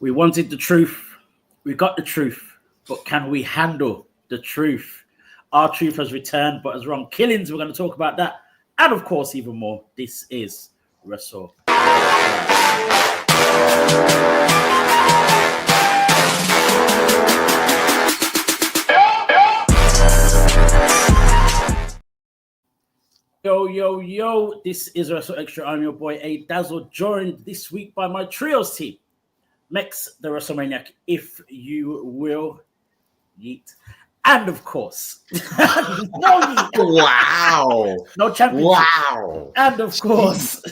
We wanted the truth. We got the truth. But can we handle the truth? Our truth has returned, but as wrong killings, we're going to talk about that. And of course, even more, this is Wrestle. Yo, this is WrstlXtra. I'm your boy, A Dazzle, joined this week by my trios team. Mex, the WrestleManiac, if you will. Yeet. And of course, no yeet. Wow. No championship. Wow. And of course,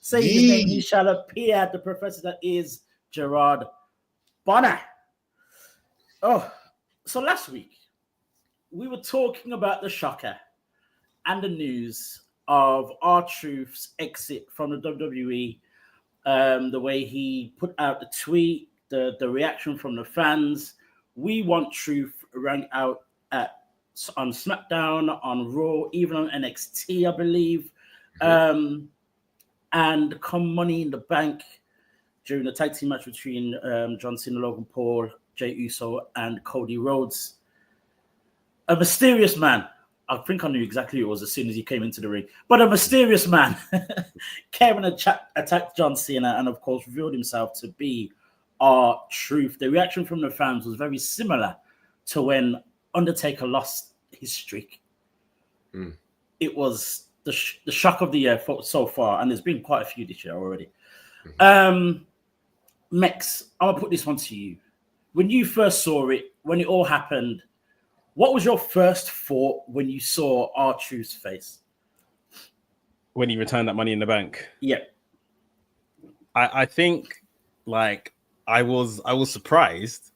say his name, he shall appear, the professor that is Gerard Bonner. Oh, so last week, we were talking about the shocker and the news of R-Truth's exit from the WWE, the way he put out the tweet, the reaction from the fans. We want Truth rang out on SmackDown, on Raw, even on NXT, I believe. And come Money in the Bank during the tag team match between John Cena, Logan Paul, Jey Uso, and Cody Rhodes. A mysterious man. I think I knew exactly who it was as soon as he came into the ring. But a mysterious man came and attacked John Cena and, of course, revealed himself to be R-Truth. The reaction from the fans was very similar to when Undertaker lost his streak. It was the shock of the year so far, and there's been quite a few this year already. Mex, I'm going to put this one to you. When you first saw it, when it all happened, what was your first thought when you saw R-Truth's face? When he returned that Money in the Bank? Yeah. I think, like, I was surprised,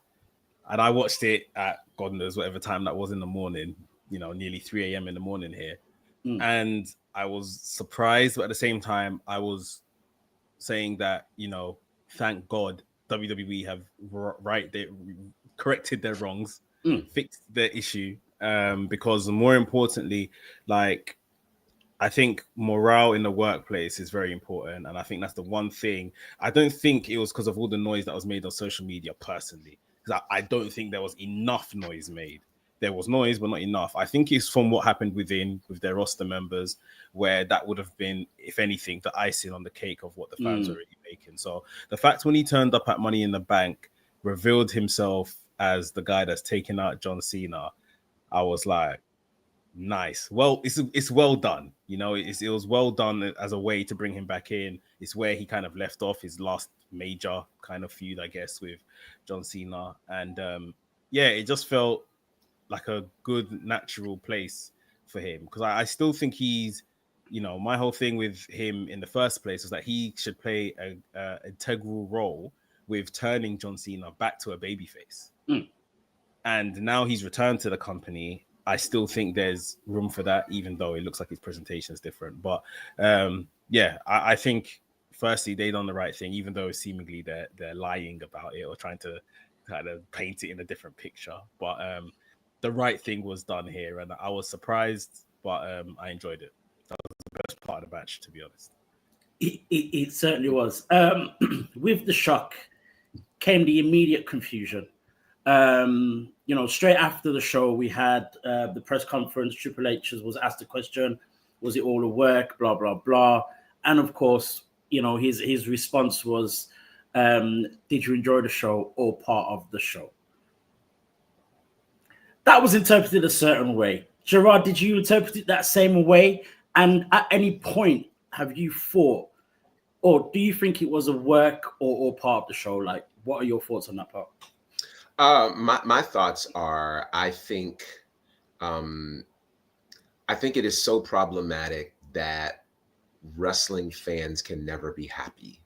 and I watched it at God knows whatever time that was in the morning, nearly 3 a.m. in the morning here. And I was surprised, but at the same time, I was saying that, thank God WWE have corrected their wrongs, fixed their issue, because more importantly, like, I think morale in the workplace is very important. And I think that's the one thing. I don't think it was because of all the noise that was made on social media personally, because I don't think there was enough noise made. There was noise, but not enough. I think it's from what happened with their roster members, where that would have been, if anything, the icing on the cake of what the fans were already making. So the fact when he turned up at Money in the Bank, revealed himself as the guy that's taking out John Cena, I was like, nice. Well, it's well done. It was well done as a way to bring him back in. It's where he kind of left off his last major kind of feud, I guess, with John Cena. And it just felt like a good natural place for him, because I still think he's, my whole thing with him in the first place was that he should play a integral role with turning John Cena back to a babyface. And now he's returned to the company. I still think there's room for that, even though it looks like his presentation is different. But I think firstly they done the right thing, even though seemingly they're lying about it or trying to kind of paint it in a different picture. But the right thing was done here, and I was surprised, but I enjoyed it. That was the best part of the match, to be honest. It certainly was. With the shock came the immediate confusion. Straight after the show, we had the press conference. Triple H was asked the question, was it all a work, blah, blah, blah. And of course, his response was, did you enjoy the show or part of the show? That was interpreted a certain way. Gerard, did you interpret it that same way? And at any point, have you thought, or do you think it was a work or part of the show? Like, what are your thoughts on that part? My thoughts are, I think it is so problematic that wrestling fans can never be happy.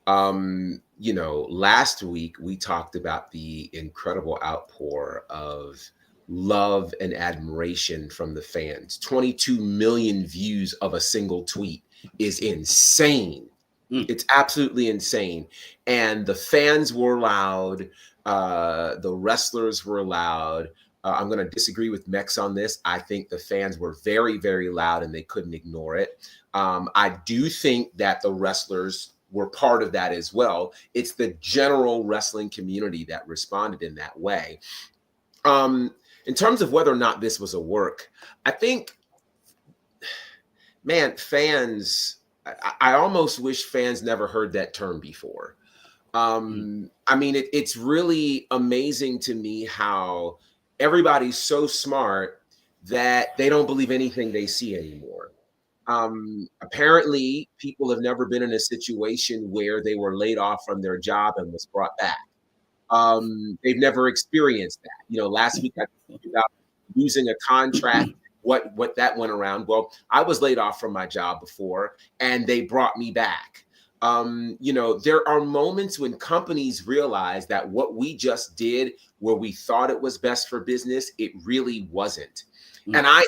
Last week we talked about the incredible outpour of love and admiration from the fans. 22 million views of a single tweet is insane. It's absolutely insane. And the fans were loud. The wrestlers were loud. I'm going to disagree with Mex on this. I think the fans were very, very loud and they couldn't ignore it. I do think that the wrestlers were part of that as well. It's the general wrestling community that responded in that way. In terms of whether or not this was a work, I think, man, fans, I almost wish fans never heard that term before. I mean, it's really amazing to me how everybody's so smart that they don't believe anything they see anymore. Apparently, people have never been in a situation where they were laid off from their job and was brought back. They've never experienced that. Last week I talked about losing a contract, what that went around. Well, I was laid off from my job before, and they brought me back. There are moments when companies realize that what we just did, where we thought it was best for business, it really wasn't. And I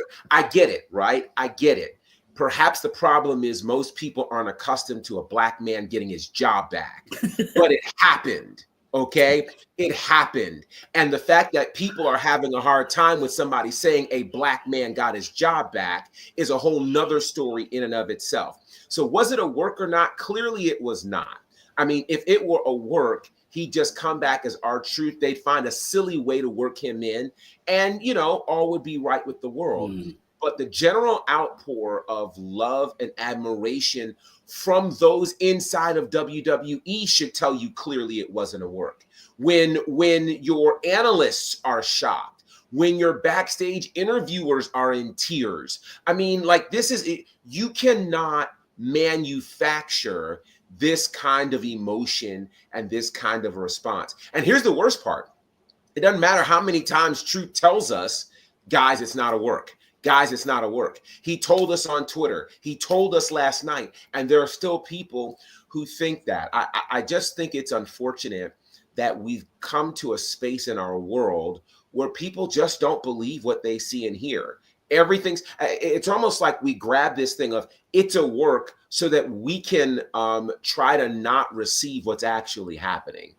get it, right? I get it. Perhaps the problem is most people aren't accustomed to a black man getting his job back, but it happened. Okay, it happened. And the fact that people are having a hard time with somebody saying a black man got his job back is a whole nother story in and of itself. So was it a work or not? Clearly it was not. I mean, if it were a work, he'd just come back as R-Truth. They'd find a silly way to work him in, and all would be right with the world. But the general outpour of love and admiration from those inside of WWE should tell you clearly it wasn't a work. When your analysts are shocked, when your backstage interviewers are in tears, I mean, like, this is it. You cannot manufacture this kind of emotion and this kind of response. And here's the worst part. It doesn't matter how many times Truth tells us, guys, it's not a work. Guys, it's not a work. He told us on Twitter. He told us last night. And there are still people who think that. I just think it's unfortunate that we've come to a space in our world where people just don't believe what they see and hear. It's almost like we grab this thing of it's a work so that we can try to not receive what's actually happening.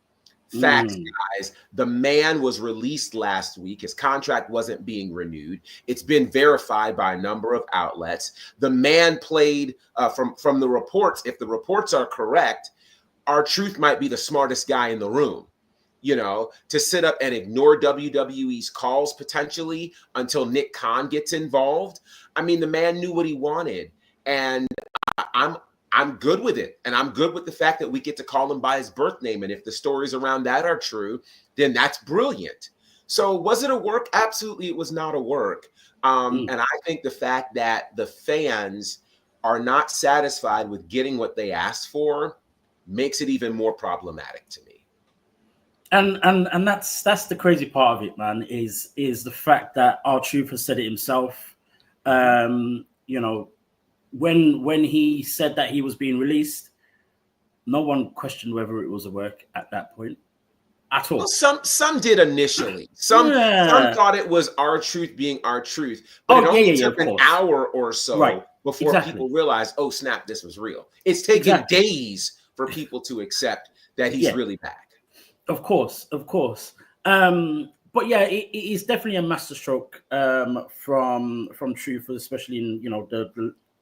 Facts, guys. The man was released last week. His contract wasn't being renewed. It's been verified by a number of outlets. The man played from the reports. If the reports are correct, R-Truth might be the smartest guy in the room, to sit up and ignore WWE's calls potentially until Nick Khan gets involved. I mean, the man knew what he wanted, and I'm good with it. And I'm good with the fact that we get to call him by his birth name. And if the stories around that are true, then that's brilliant. So was it a work? Absolutely, it was not a work. And I think the fact that the fans are not satisfied with getting what they asked for makes it even more problematic to me. And that's the crazy part of it, man, is the fact that R-Truth has said it himself. When he said that he was being released, no one questioned whether it was a work at that point at all. Well, some did initially. Some thought it was R-Truth being R-Truth, but it only took an hour or so before people realized, oh snap, this was real. It's taken days for people to accept that he's really back. Of course. But yeah, it is definitely a masterstroke from Truth, especially in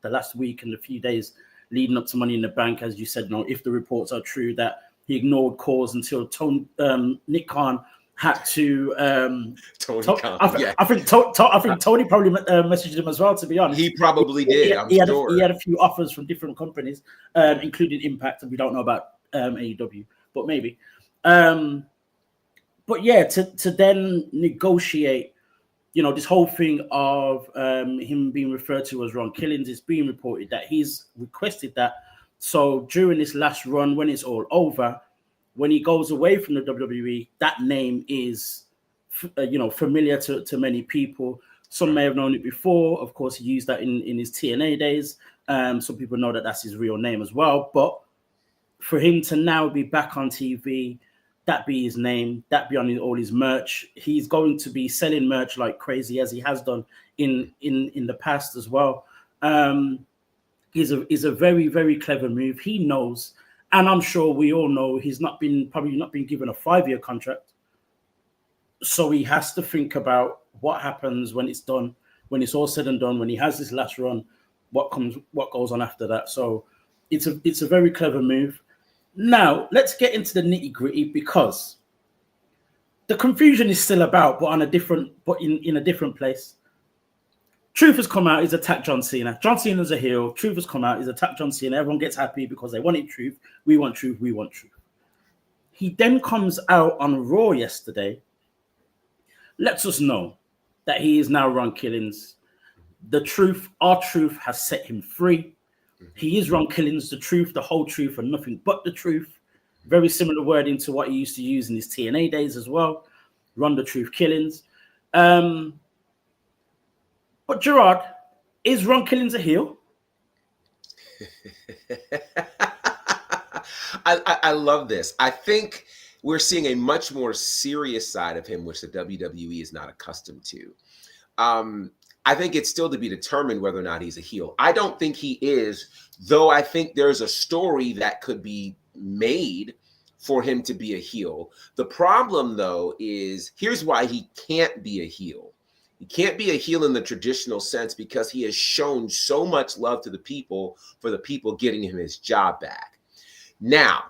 the last week and the few days leading up to Money in the Bank. As you said, if the reports are true that he ignored calls until Nick Khan had to. I think Tony probably messaged him as well. To be honest, he probably did. He had a few offers from different companies, including Impact, and we don't know about AEW, but maybe. But yeah, to then negotiate, this whole thing of him being referred to as Ron Killings, is being reported that he's requested that. So during this last run, when it's all over, when he goes away from the WWE, that name is, familiar to many people. Some may have known it before. Of course, he used that in his TNA days. Some people know that that's his real name as well. But for him to now be back on TV, that be his name, that be on all his merch. He's going to be selling merch like crazy, as he has done in the past as well. Is a very, very clever move. He knows, and I'm sure we all know, he's probably not been given a 5-year contract. So he has to think about what happens when it's done, when it's all said and done, when he has this last run, what goes on after that. So it's a very clever move. Now, let's get into the nitty-gritty, because the confusion is still about, but in a different place. Truth has come out, he's attacked John Cena. John Cena's a heel. Truth has come out, he's attacked John Cena. Everyone gets happy because they wanted truth. We want truth, we want truth. He then comes out on Raw yesterday, lets us know that he is now Ron Killings. The truth, our truth, has set him free. He is Ron Killings, the truth, the whole truth, and nothing but the truth. Very similar wording to what he used to use in his TNA days as well. Ron the Truth Killings. But Gerard, is Ron Killings a heel? I love this. I think we're seeing a much more serious side of him, which the WWE is not accustomed to. I think it's still to be determined whether or not he's a heel. I don't think he is, though I think there's a story that could be made for him to be a heel. The problem, though, is here's why he can't be a heel. He can't be a heel in the traditional sense because he has shown so much love to the people for the people getting him his job back. Now,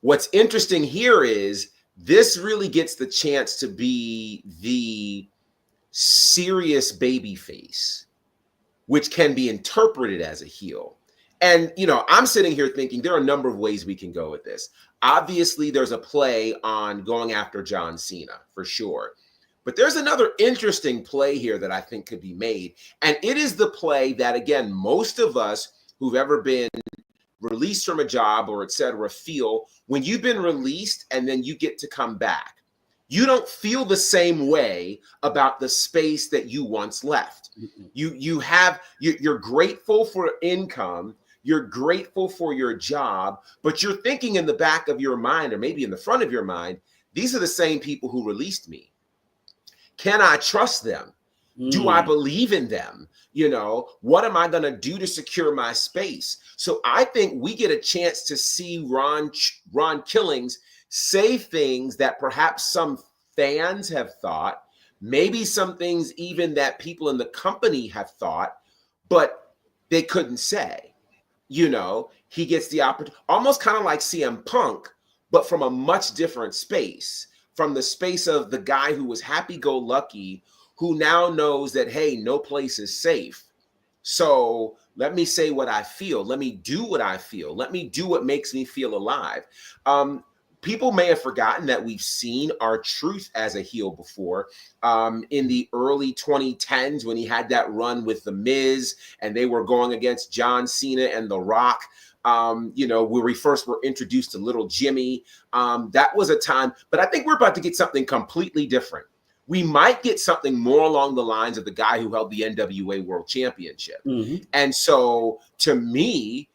what's interesting here is this really gets the chance to be the serious baby face, which can be interpreted as a heel. And, I'm sitting here thinking there are a number of ways we can go with this. Obviously, there's a play on going after John Cena, for sure. But there's another interesting play here that I think could be made. And it is the play that, again, most of us who've ever been released from a job or et cetera feel when you've been released and then you get to come back. You don't feel the same way about the space that you once left. You're grateful for income. You're grateful for your job, but you're thinking in the back of your mind, or maybe in the front of your mind, these are the same people who released me. Can I trust them? Do I believe in them? What am I going to do to secure my space? So I think we get a chance to see Ron Killings say things that perhaps some fans have thought, maybe some things even that people in the company have thought, but they couldn't say. He gets the opportunity, almost kind of like CM Punk, but from a much different space. From the space of the guy who was happy-go-lucky, who now knows that, hey, no place is safe. So let me say what I feel. Let me do what I feel. Let me do what makes me feel alive. People may have forgotten that we've seen R-Truth as a heel before in the early 2010s when he had that run with The Miz and they were going against John Cena and The Rock. Where we first were introduced to Little Jimmy. That was a time, but I think we're about to get something completely different. We might get something more along the lines of the guy who held the NWA World Championship. And so to me,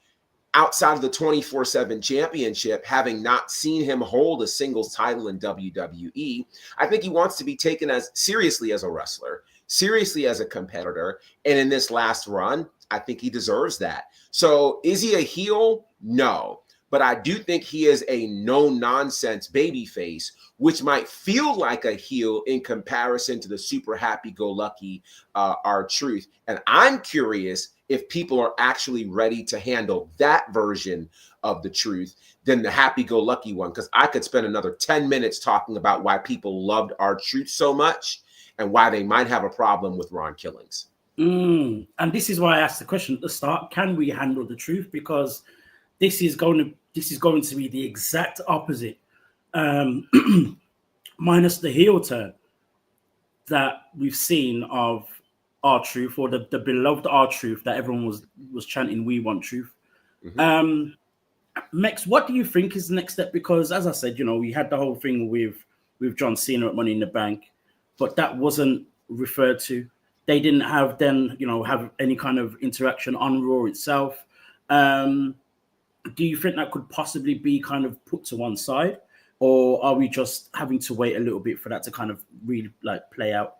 outside of the 24/7 championship, having not seen him hold a singles title in WWE, I think he wants to be taken as seriously as a wrestler, seriously as a competitor. And in this last run, I think he deserves that. So is he a heel? No. But I do think he is a no-nonsense babyface, which might feel like a heel in comparison to the super happy-go-lucky R-Truth. And I'm curious if people are actually ready to handle that version of the truth than the happy-go-lucky one, because I could spend another 10 minutes talking about why people loved R-Truth so much and why they might have a problem with Ron Killings. And this is why I asked the question at the start: can we handle the truth? Because this is going to be the exact opposite, minus the heel turn that we've seen of R-Truth, or the beloved R-Truth that everyone was chanting, "We want truth." Mex, what do you think is the next step? Because as I said, we had the whole thing with John Cena at Money in the Bank, but that wasn't referred to. They didn't have any kind of interaction on Raw itself. Do you think that could possibly be kind of put to one side, or are we just having to wait a little bit for that to kind of really play out?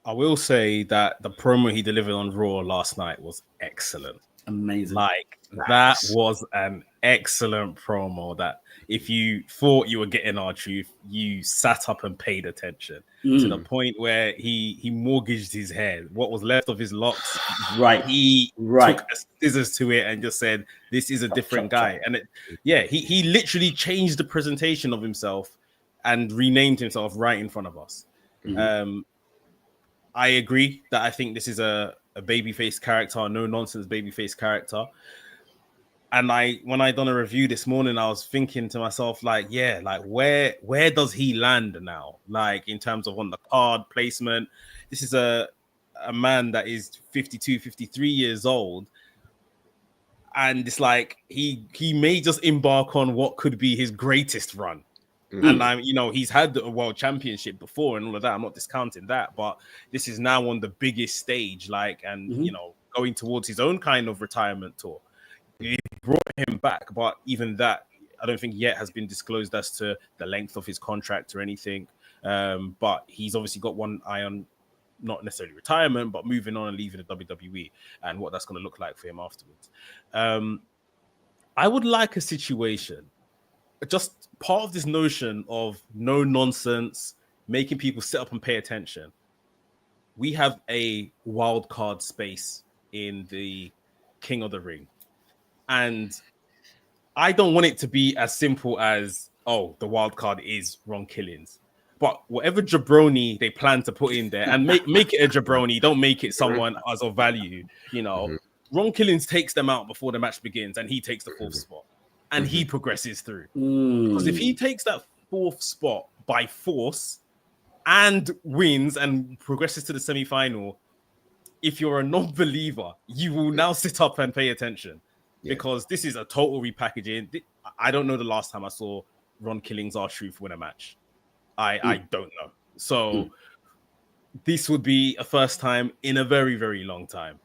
I will say that the promo he delivered on Raw last night was excellent. Amazing. Like, that was an excellent promo that if you thought you were getting our truth, you sat up and paid attention to the point where he mortgaged his hair. What was left of his locks, Right. he Right. took scissors to it and just said, this is a different guy. And he literally changed the presentation of himself and renamed himself right in front of us. I agree that I think this is a babyface character, no nonsense babyface character. And when I done a review this morning, I was thinking to myself, like, where does he land now? Like, in terms of on the card placement, this is a man that is 52, 53 years old. And it's like he may just embark on what could be his greatest run. And he's had a world championship before and all of that. I'm not discounting that, but this is now on the biggest stage, going towards his own kind of retirement tour. He brought him back, but even that, I don't think yet has been disclosed as to the length of his contract or anything. But he's obviously got one eye on not necessarily retirement, but moving on and leaving the WWE and what that's going to look like for him afterwards. I would like a situation, just part of this notion of no nonsense, making people sit up and pay attention. We have a wild card space in the King of the Ring. And I don't want it to be as simple as, the wild card is Ron Killings. But whatever jabroni they plan to put in there, and make it a jabroni, don't make it someone as of value. Ron Killings takes them out before the match begins, and he takes the fourth spot. And he progresses through. Because if he takes that fourth spot by force and wins and progresses to the semi-final, if you're a non-believer, you will now sit up and pay attention. Because this is a total repackaging. I don't know the last time I saw Ron Killings R-Truth win a match. I don't know. So this would be a first time in a very, very long time.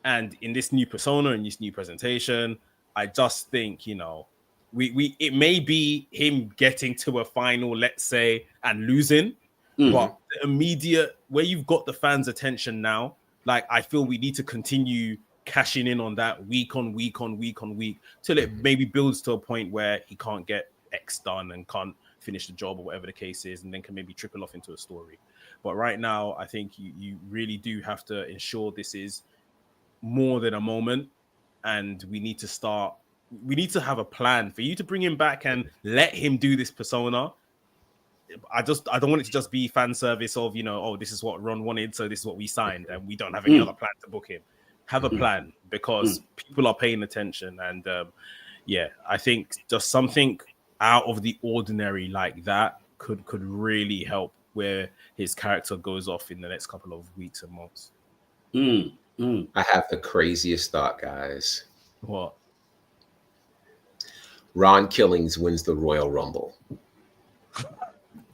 And in this new persona, in this new presentation, I just think, it may be him getting to a final, let's say, and losing, but the immediate, where you've got the fans' attention now, like, I feel we need to continue cashing in on that week on week till it maybe builds to a point where he can't get X done and can't finish the job or whatever the case is, and then can maybe trickle off into a story. But right now, I think you really do have to ensure this is more than a moment, and we need to have a plan for you to bring him back and let him do this persona. I don't want it to just be fan service of, this is what Ron wanted, so this is what we signed, and we don't have any other plan to book him. Have a plan, because people are paying attention. And I think just something out of the ordinary like that could really help where his character goes off in the next couple of weeks and months. I have the craziest thought, guys. What? Ron Killings wins the Royal Rumble.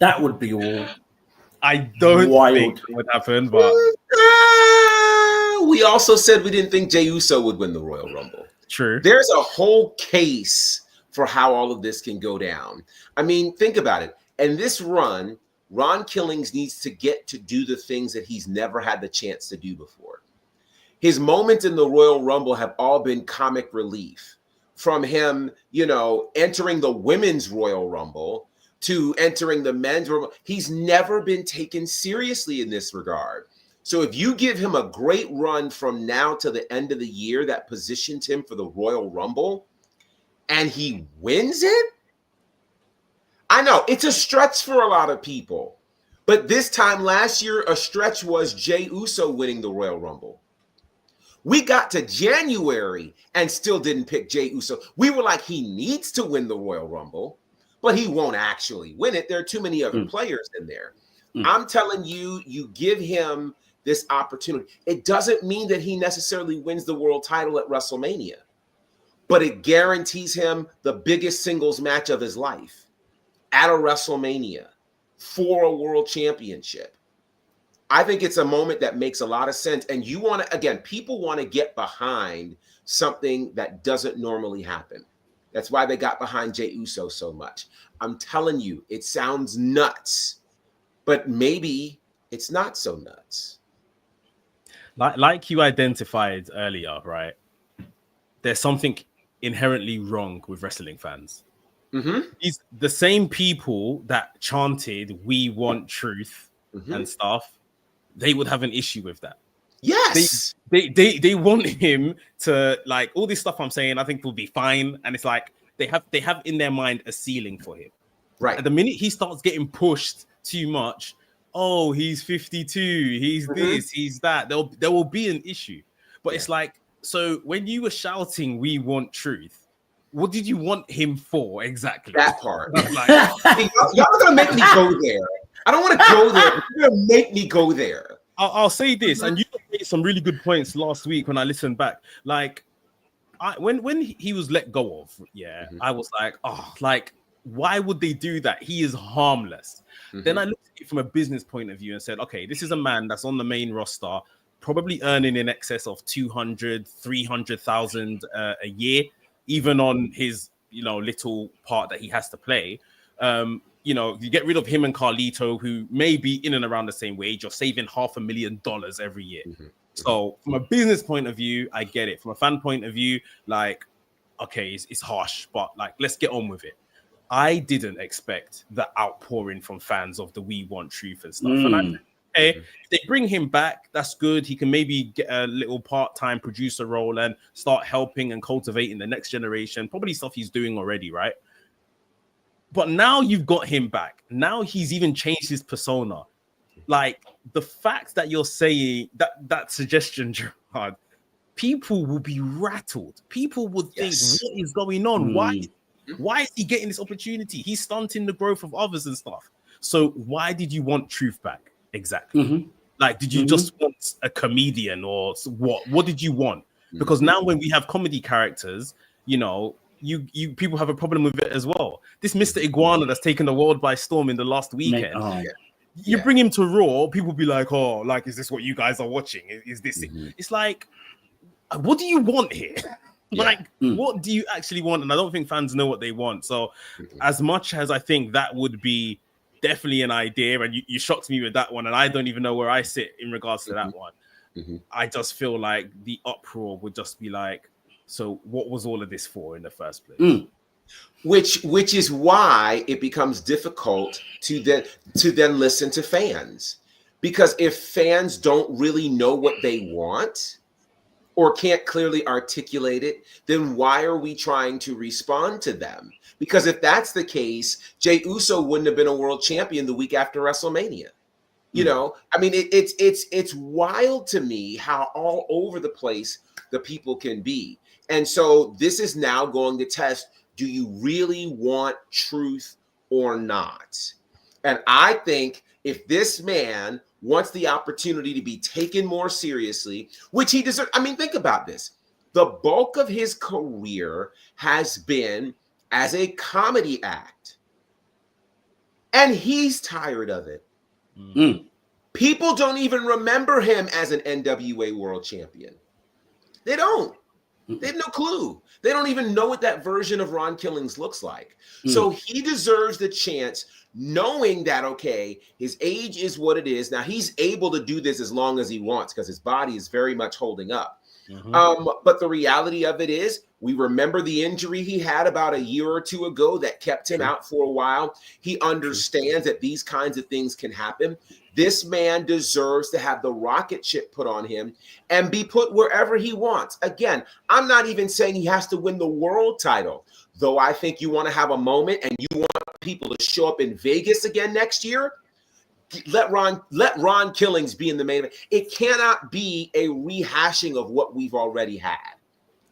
That would be all. I don't think it would happen, but we also said we didn't think Jey Uso would win the Royal Rumble. True. There's a whole case for how all of this can go down. I mean, think about it. And this run, Ron Killings needs to get to do the things that he's never had the chance to do before. His moments in the Royal Rumble have all been comic relief. From him, entering the women's Royal Rumble to entering the men's Rumble. He's never been taken seriously in this regard. So if you give him a great run from now to the end of the year that positions him for the Royal Rumble, and he wins it, I know it's a stretch for a lot of people. But this time last year, a stretch was Jey Uso winning the Royal Rumble. We got to January and still didn't pick Jey Uso. We were like, he needs to win the Royal Rumble, but he won't actually win it. There are too many other players in there. I'm telling you, you give him this opportunity. It doesn't mean that he necessarily wins the world title at WrestleMania, but it guarantees him the biggest singles match of his life at a WrestleMania for a world championship. I think it's a moment that makes a lot of sense. And you want to, again, people want to get behind something that doesn't normally happen. That's why they got behind Jey Uso so much. I'm telling you, it sounds nuts, but maybe it's not so nuts. Like you identified earlier, right? there's something inherently wrong with wrestling fans. Mm-hmm. These the same people that chanted "We want truth" and stuff. They would have an issue with that. Yes. They want him to, like, all this stuff I'm saying. I think will be fine, and it's like they have in their mind a ceiling for him. Right. At the minute he starts getting pushed too much, oh, he's 52, he's this, he's that. There will be an issue. But it's like, so when you were shouting, "We want truth," what did you want him for exactly? That part. Like, y'all are gonna make me go there. I don't want to go there, but you're gonna make me go there. I'll say this, and you made some really good points last week when I listened back. Like, when he was let go of, I was like, oh, like, why would they do that? He is harmless. Then I looked at it from a business point of view and said, okay, this is a man that's on the main roster, probably earning in excess of 200, 300,000 a year, even on his, little part that he has to play. You get rid of him and Carlito, who may be in and around the same wage. You're saving $500,000 every year. So from a business point of view, I get it. From a fan point of view, like, okay, it's harsh, but like, let's get on with it. I didn't expect the outpouring from fans of the "We Want Truth" and stuff. And I think, okay, if they bring him back, that's good. He can maybe get a little part-time producer role and start helping and cultivating the next generation. Probably stuff he's doing already, right? But now you've got him back. Now he's even changed his persona. Like, the fact that you're saying that suggestion, Gerard, people will be rattled. People would think, what is going on? Why is he getting this opportunity? He's stunting the growth of others and stuff. So why did you want truth back? Exactly. Like, did you just want a comedian, or what? What did you want? Because now when we have comedy characters, you people have a problem with it as well. This Mr. Iguana that's taken the world by storm in the last weekend. You bring him to Raw, people be like, oh, like, is this what you guys are watching? Is this it? It's like, what do you want here? Like, what do you actually want? And I don't think fans know what they want. So as much as I think that would be definitely an idea, and you shocked me with that one, and I don't even know where I sit in regards to that one. I just feel like the uproar would just be like, so what was all of this for in the first place? Which is why it becomes difficult to then listen to fans. Because if fans don't really know what they want, or can't clearly articulate it, then why are we trying to respond to them? Because if that's the case, Jey Uso wouldn't have been a world champion the week after WrestleMania. I mean, it's wild to me how all over the place the people can be. And so this is now going to test, do you really want truth or not? And I think if this man wants the opportunity to be taken more seriously, which he deserves. I mean, think about this. The bulk of his career has been as a comedy act. And he's tired of it. People don't even remember him as an NWA world champion. They don't. They have no clue. They don't even know what that version of Ron Killings looks like. So he deserves the chance, knowing that, okay, his age is what it is. Now, he's able to do this as long as he wants because his body is very much holding up. But the reality of it is, we remember the injury he had about a year or two ago that kept him out for a while. He understands that these kinds of things can happen. This man deserves to have the rocket ship put on him and be put wherever he wants. Again, I'm not even saying he has to win the world title, though I think you want to have a moment and you want people to show up in Vegas again next year. Let Ron Killings be in the main event. It cannot be a rehashing of what we've already had.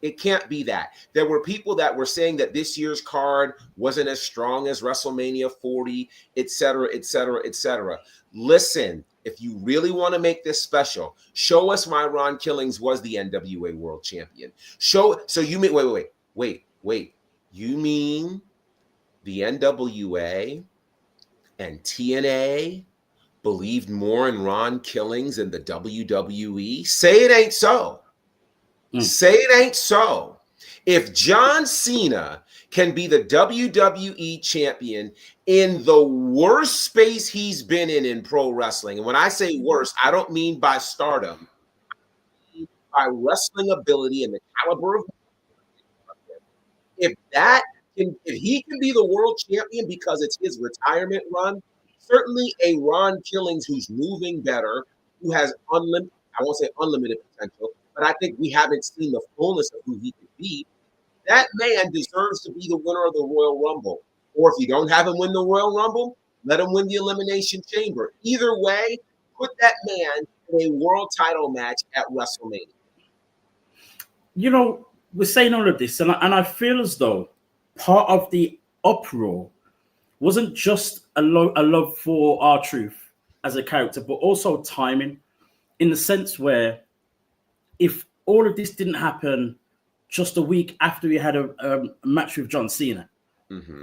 It can't be that. There were people that were saying that this year's card wasn't as strong as WrestleMania 40, et cetera, et cetera, et cetera. Listen, if you really want to make this special, show us why Ron Killings was the NWA World Champion. So you mean, wait. You mean the NWA and TNA believed more in Ron Killings than the WWE? Say it ain't so. Say it ain't so. If John Cena can be the WWE champion in the worst space he's been in pro wrestling, and when I say worst, I don't mean by stardom, by wrestling ability and the caliber of if he can be the world champion because it's his retirement run, certainly a Ron Killings who's moving better, who has I won't say unlimited potential, but I think we haven't seen the fullness of who he could be. That man deserves to be the winner of the Royal Rumble. Or if you don't have him win the Royal Rumble, let him win the Elimination Chamber. Either way, put that man in a world title match at WrestleMania. You know, we're saying all of this, and I feel as though part of the uproar wasn't just a love for R-Truth as a character, but also timing, in the sense where if all of this didn't happen just a week after we had a match with John Cena,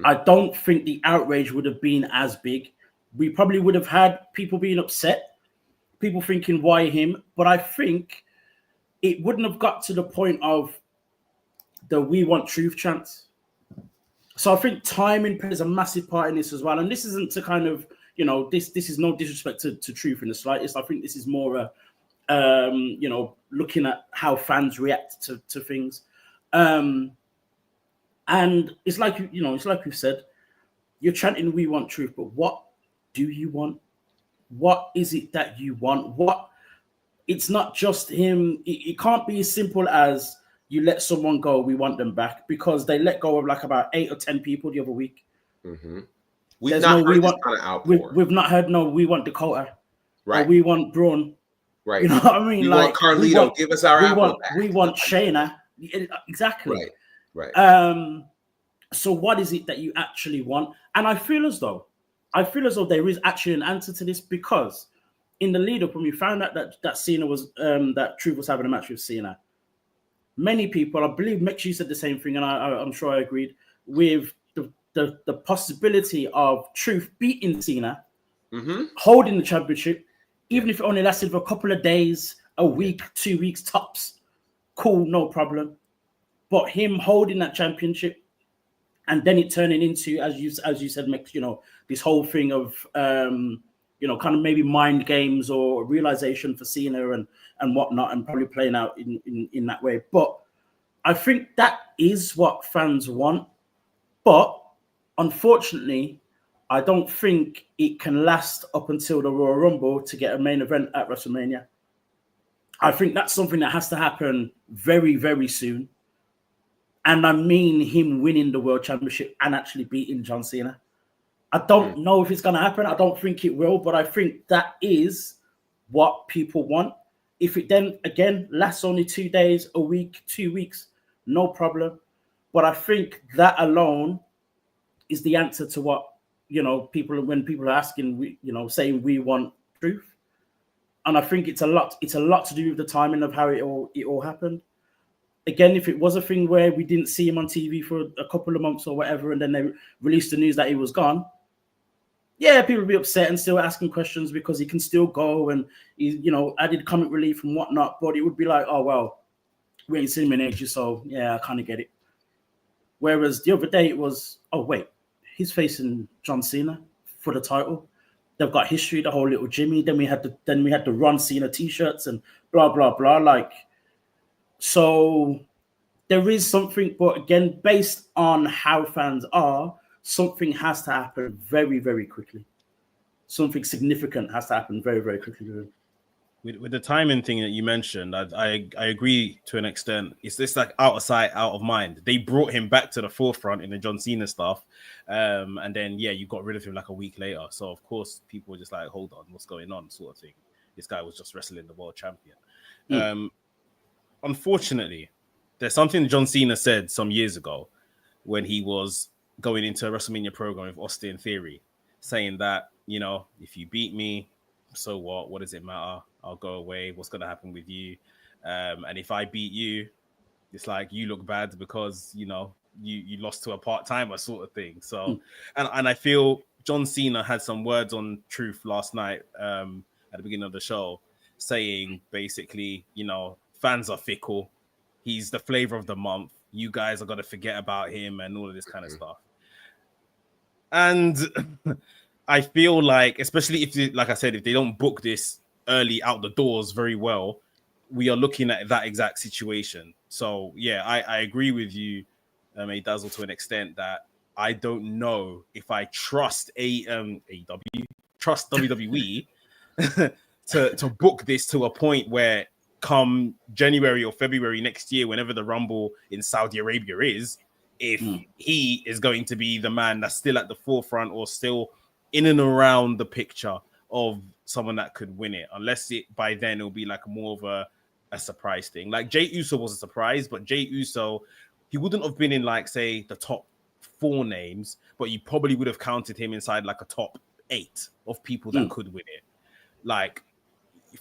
I don't think the outrage would have been as big. We probably would have had people being upset, people thinking, why him? But I think it wouldn't have got to the point of the "we want truth" chants. So I think timing plays a massive part in this as well. And this isn't to kind of, you know, this is no disrespect to Truth in the slightest. I think this is more you know, looking at how fans react to things. And it's like, you know, it's like we've said, you're chanting "we want truth," but what do you want? What is it that you want? What? It's not just him. It can't be as simple as you let someone go, we want them back, because they let go of like about 8 or 10 people the other week. We've not heard this kind of outpour. We've not heard no, we want Dakota. Right. Or we want Braun. Right. You know what I mean? We like want Carlito. Give us our apple back. We want Shayna. Exactly. Right. So what is it that you actually want? And I feel as though there is actually an answer to this, because in the lead up, when we found out that Cena was that Truth was having a match with Cena, many people, I believe Mitch, you said the same thing, and I'm sure I agreed with the possibility of Truth beating Cena, holding the championship, even if it only lasted for a couple of days, a week, 2 weeks tops. Cool, no problem. But him holding that championship and then it turning into, as you said, Mick, you know, this whole thing of you know, kind of maybe mind games or realization for Cena and whatnot, and probably playing out in that way. But I think that is what fans want. But unfortunately, I don't think it can last up until the Royal Rumble to get a main event at WrestleMania. I think that's something that has to happen very, very soon. And I mean him winning the World Championship and actually beating John Cena. I don't know if it's going to happen. I don't think it will, but I think that is what people want. If it then, again, lasts only 2 days, a week, 2 weeks, no problem. But I think that alone is the answer to what, you know, when people are asking, you know, saying we want truth. And I think it's a lot to do with the timing of how it all happened. Again, if it was a thing where we didn't see him on TV for a couple of months or whatever, and then they released the news that he was gone, yeah, people would be upset and still asking questions because he can still go and he, you know, added comic relief and whatnot. But it would be like, oh, well, we ain't seen him in ages, so yeah, I kind of get it. Whereas the other day it was, oh, wait, he's facing John Cena for the title. They've got history, the whole little Jimmy. Then we had the Ron Cena t-shirts and blah, blah, blah. Like, so there is something, but again, based on how fans are, something has to happen very, very quickly. Something significant has to happen very, very quickly. With the timing thing that you mentioned, I agree to an extent. It's this like out of sight, out of mind. They brought him back to the forefront in the John Cena stuff. And then, yeah, you got rid of him like a week later. So, of course, people were just like, hold on, what's going on, sort of thing. This guy was just wrestling the world champion. Unfortunately, there's something John Cena said some years ago when he was going into a WrestleMania program with Austin Theory, saying that, you know, if you beat me, so what? What does it matter? I'll go away. What's going to happen with you? And if I beat you, it's like you look bad because, you know, you lost to a part-timer sort of thing. So, and I feel John Cena had some words on Truth last night at the beginning of the show saying basically, you know, fans are fickle. He's the flavor of the month. You guys are going to forget about him and all of this kind of stuff. And I feel like, especially if, like I said, if they don't book this early out the doors very well, we are looking at that exact situation. So, yeah, I agree with you He dazzled to an extent that I don't know if I trust trust WWE to book this to a point where come January or February next year, whenever the Rumble in Saudi Arabia is, if he is going to be the man that's still at the forefront or still in and around the picture of someone that could win it, unless it by then it'll be like more of a surprise thing. Like Jey Uso was a surprise, but Jey Uso, he wouldn't have been in like, say, the top 4 names, but you probably would have counted him inside like a top 8 of people that could win it. Like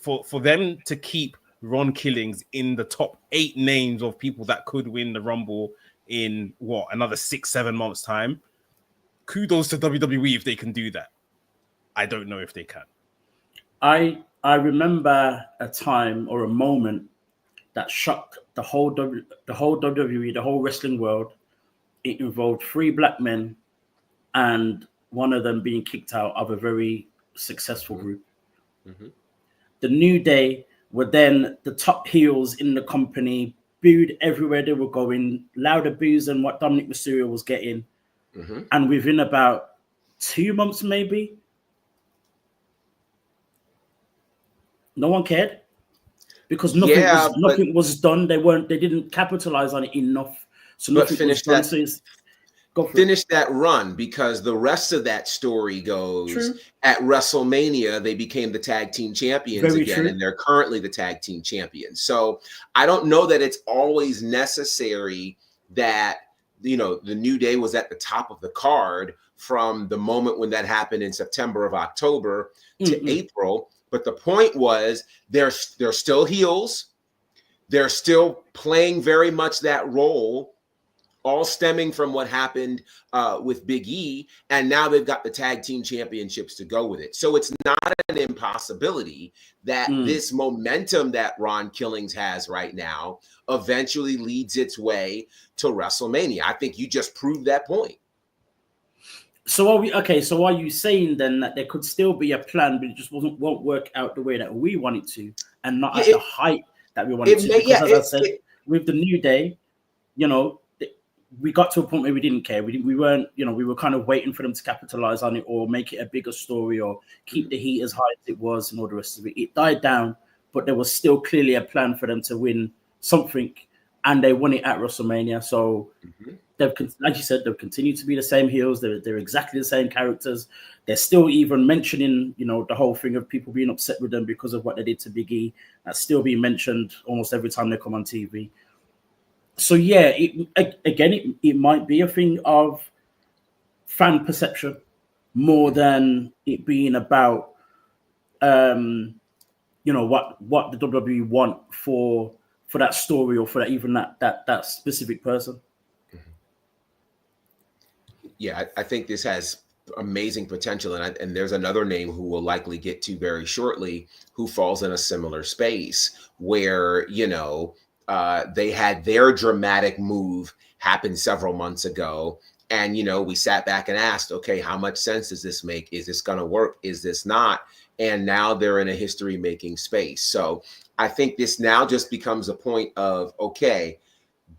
for them to keep Ron Killings in the top 8 names of people that could win the Rumble in another 6-7 months time, kudos to WWE if they can do that. I don't know if they can. I remember a time or a moment that shocked the whole WWE, the whole wrestling world. It involved 3 black men, and one of them being kicked out of a very successful group. The New Day were then the top heels in the company, booed everywhere they were going, louder boos than what Dominic Mysterio was getting. And within about 2 months, maybe, no one cared because nothing was done. They didn't capitalize on it enough. So nothing was done. Finish that run, because the rest of that story goes at WrestleMania, they became the tag team champions again, and they're currently the tag team champions. So I don't know that it's always necessary that, the New Day was at the top of the card from the moment when that happened in September of October to April. But the point was they're still heels. They're still playing very much that role, all stemming from what happened with Big E, and now they've got the tag team championships to go with it. So it's not an impossibility that this momentum that Ron Killings has right now eventually leads its way to WrestleMania. I think you just proved that point. So are you saying then that there could still be a plan, but it just won't work out the way that we want it to, and not at the height that we want it to? Because as I said, with the New Day, we got to a point where we didn't care. We weren't, we were kind of waiting for them to capitalize on it or make it a bigger story or keep the heat as high as it was and all the rest of it. It died down, but there was still clearly a plan for them to win something, and they won it at WrestleMania. So like you said, they've continued to be the same heels. They're exactly the same characters. They're still even mentioning, the whole thing of people being upset with them because of what they did to Big E. That's still being mentioned almost every time they come on TV. So yeah, it might be a thing of fan perception more than it being about what the WWE want for that story or for that specific person. Yeah, I think this has amazing potential, and there's another name who we'll likely get to very shortly who falls in a similar space where they had their dramatic move happen several months ago. And, we sat back and asked, okay, how much sense does this make? Is this going to work? Is this not? And now they're in a history making space. So I think this now just becomes a point of, okay,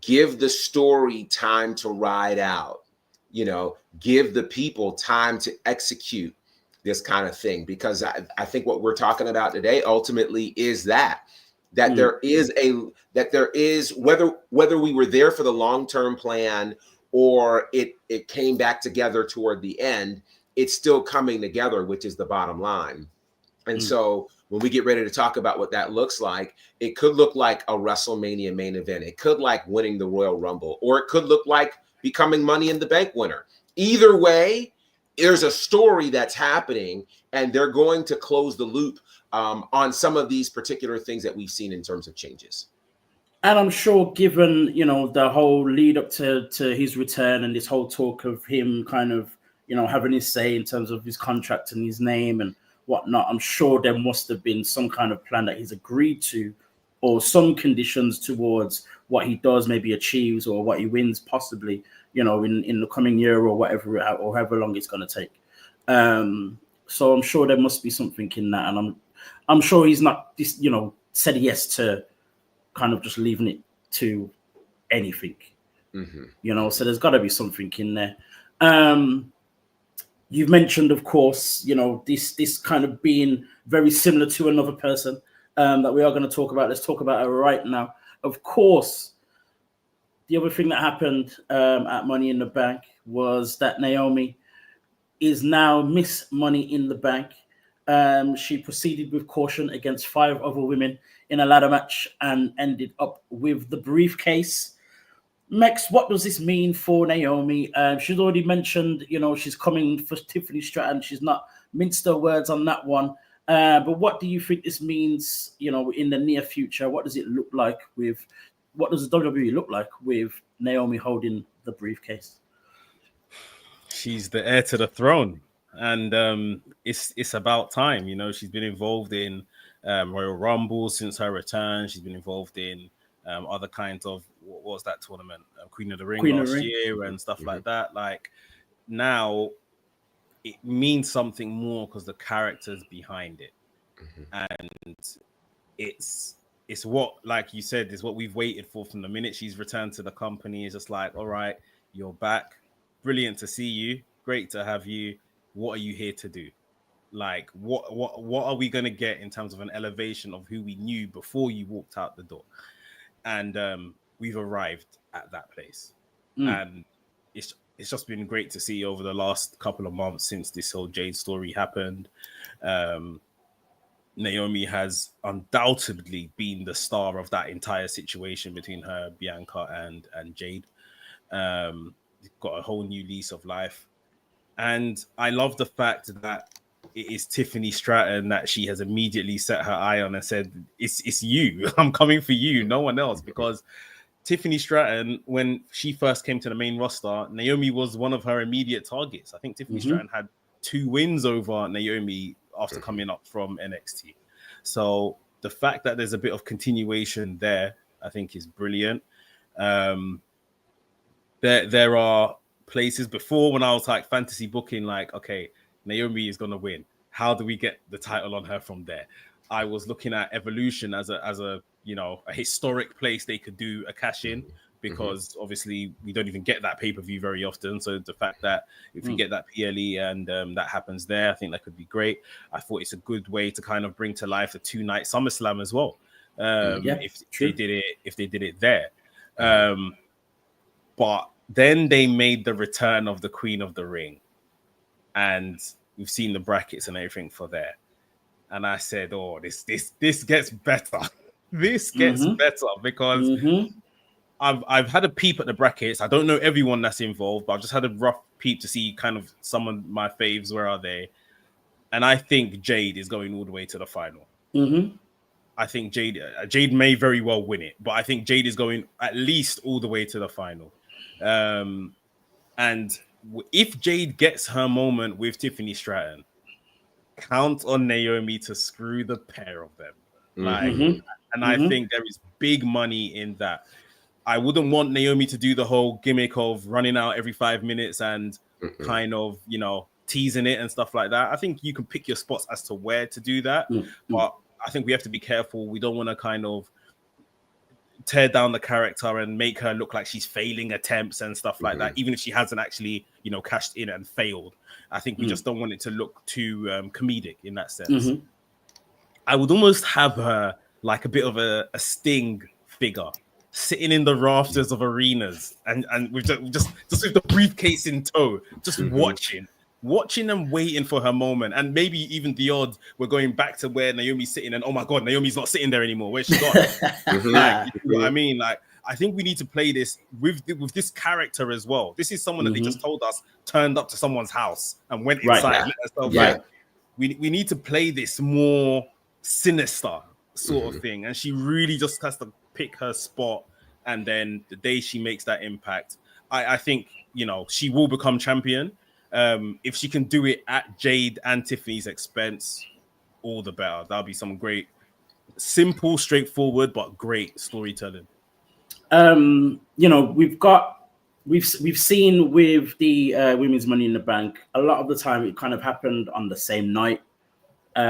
give the story time to ride out, give the people time to execute this kind of thing. Because I think what we're talking about today ultimately is that there is whether we were there for the long-term plan or it came back together toward the end, it's still coming together, which is the bottom line. And so when we get ready to talk about what that looks like, it could look like a WrestleMania main event. It could like winning the Royal Rumble, or it could look like becoming Money in the Bank winner. Either way, there's a story that's happening, and they're going to close the loop on some of these particular things that we've seen in terms of changes. And I'm sure, given, the whole lead up to his return and this whole talk of him kind of, having his say in terms of his contract and his name and whatnot, I'm sure there must have been some kind of plan that he's agreed to, or some conditions towards what he does, maybe achieves, or what he wins possibly, in the coming year or whatever, or however long it's going to take. So I'm sure there must be something in that. And I'm sure he's not just, said yes to kind of just leaving it to anything. You know, so there's got to be something in there. You've mentioned, of course, you know, this kind of being very similar to another person that we are going to talk about. Let's talk about it right now. Of course, the other thing that happened at Money in the Bank was that Naomi is now Miss Money in the Bank. She proceeded with caution against 5 other women in a ladder match and ended up with the briefcase. Mex, what does this mean for Naomi? She's already mentioned, you know, she's coming for Tiffany Stratton. She's not minced her words on that one. But what do you think this means, you know, in the near future? What does it look like what does the WWE look like with Naomi holding the briefcase? She's the heir to the throne. And it's about time. You know, she's been involved in Royal Rumble since her return. She's been involved in other kinds of, what was that tournament? Queen of the Ring last year and stuff like that. Like, now it means something more because the character's behind it. And it's what, like you said, is what we've waited for from the minute she's returned to the company. It's just like, all right, you're back. Brilliant to see you. Great to have you. What are you here to do? Like, what are we going to get in terms of an elevation of who we knew before you walked out the door? And we've arrived at that place. And it's just been great to see over the last couple of months since this whole Jade story happened. Naomi has undoubtedly been the star of that entire situation between her, Bianca, and Jade. Got a whole new lease of life. And I love the fact that it is Tiffany Stratton that she has immediately set her eye on and said, it's you. I'm coming for you, no one else. Because Tiffany Stratton, when she first came to the main roster, Naomi was one of her immediate targets. I think Tiffany Stratton had 2 wins over Naomi after coming up from NXT. So the fact that there's a bit of continuation there, I think is brilliant. There are places before when I was like fantasy booking, like, okay, Naomi is going to win. How do we get the title on her from there? I was looking at Evolution as a you know, a historic place they could do a cash in, because obviously we don't even get that pay-per-view very often. So the fact that if you get that PLE and that happens there, I think that could be great. I thought it's a good way to kind of bring to life a 2-night SummerSlam as well. If they did it there. But then they made the return of the Queen of the Ring, and we've seen the brackets and everything for there. And I said, oh, this gets better. This gets better because I've had a peep at the brackets. I don't know everyone that's involved, but I've just had a rough peep to see kind of some of my faves. Where are they? And I think Jade is going all the way to the final. I think Jade may very well win it, but I think Jade is going at least all the way to the final. And if Jade gets her moment with Tiffany Stratton, count on Naomi to screw the pair of them. And I think there is big money in that. I wouldn't want Naomi to do the whole gimmick of running out every 5 minutes and kind of, you know, teasing it and stuff like that. I think you can pick your spots as to where to do that. But I think we have to be careful. We don't want to kind of tear down the character and make her look like she's failing attempts and stuff like that, even if she hasn't actually, you know, cashed in and failed. I think we just don't want it to look too comedic in that sense. I would almost have her like a bit of a Sting figure sitting in the rafters of arenas and with just with the briefcase in tow, just watching and waiting for her moment. And maybe even the odds we're going back to where Naomi's sitting and, oh my God, Naomi's not sitting there anymore. Where's she gone? Like, you know what I mean? Like, I think we need to play this with this character as well. This is someone that they just told us turned up to someone's house and went inside. Like, we need to play this more sinister sort of thing. And she really just has to pick her spot. And then the day she makes that impact, I think, you know, she will become champion. If she can do it at Jade and Tiffany's expense, all the better. That'll be some great, simple, straightforward, but great storytelling. You know, we've seen with the women's Money in the Bank, a lot of the time it kind of happened on the same night. You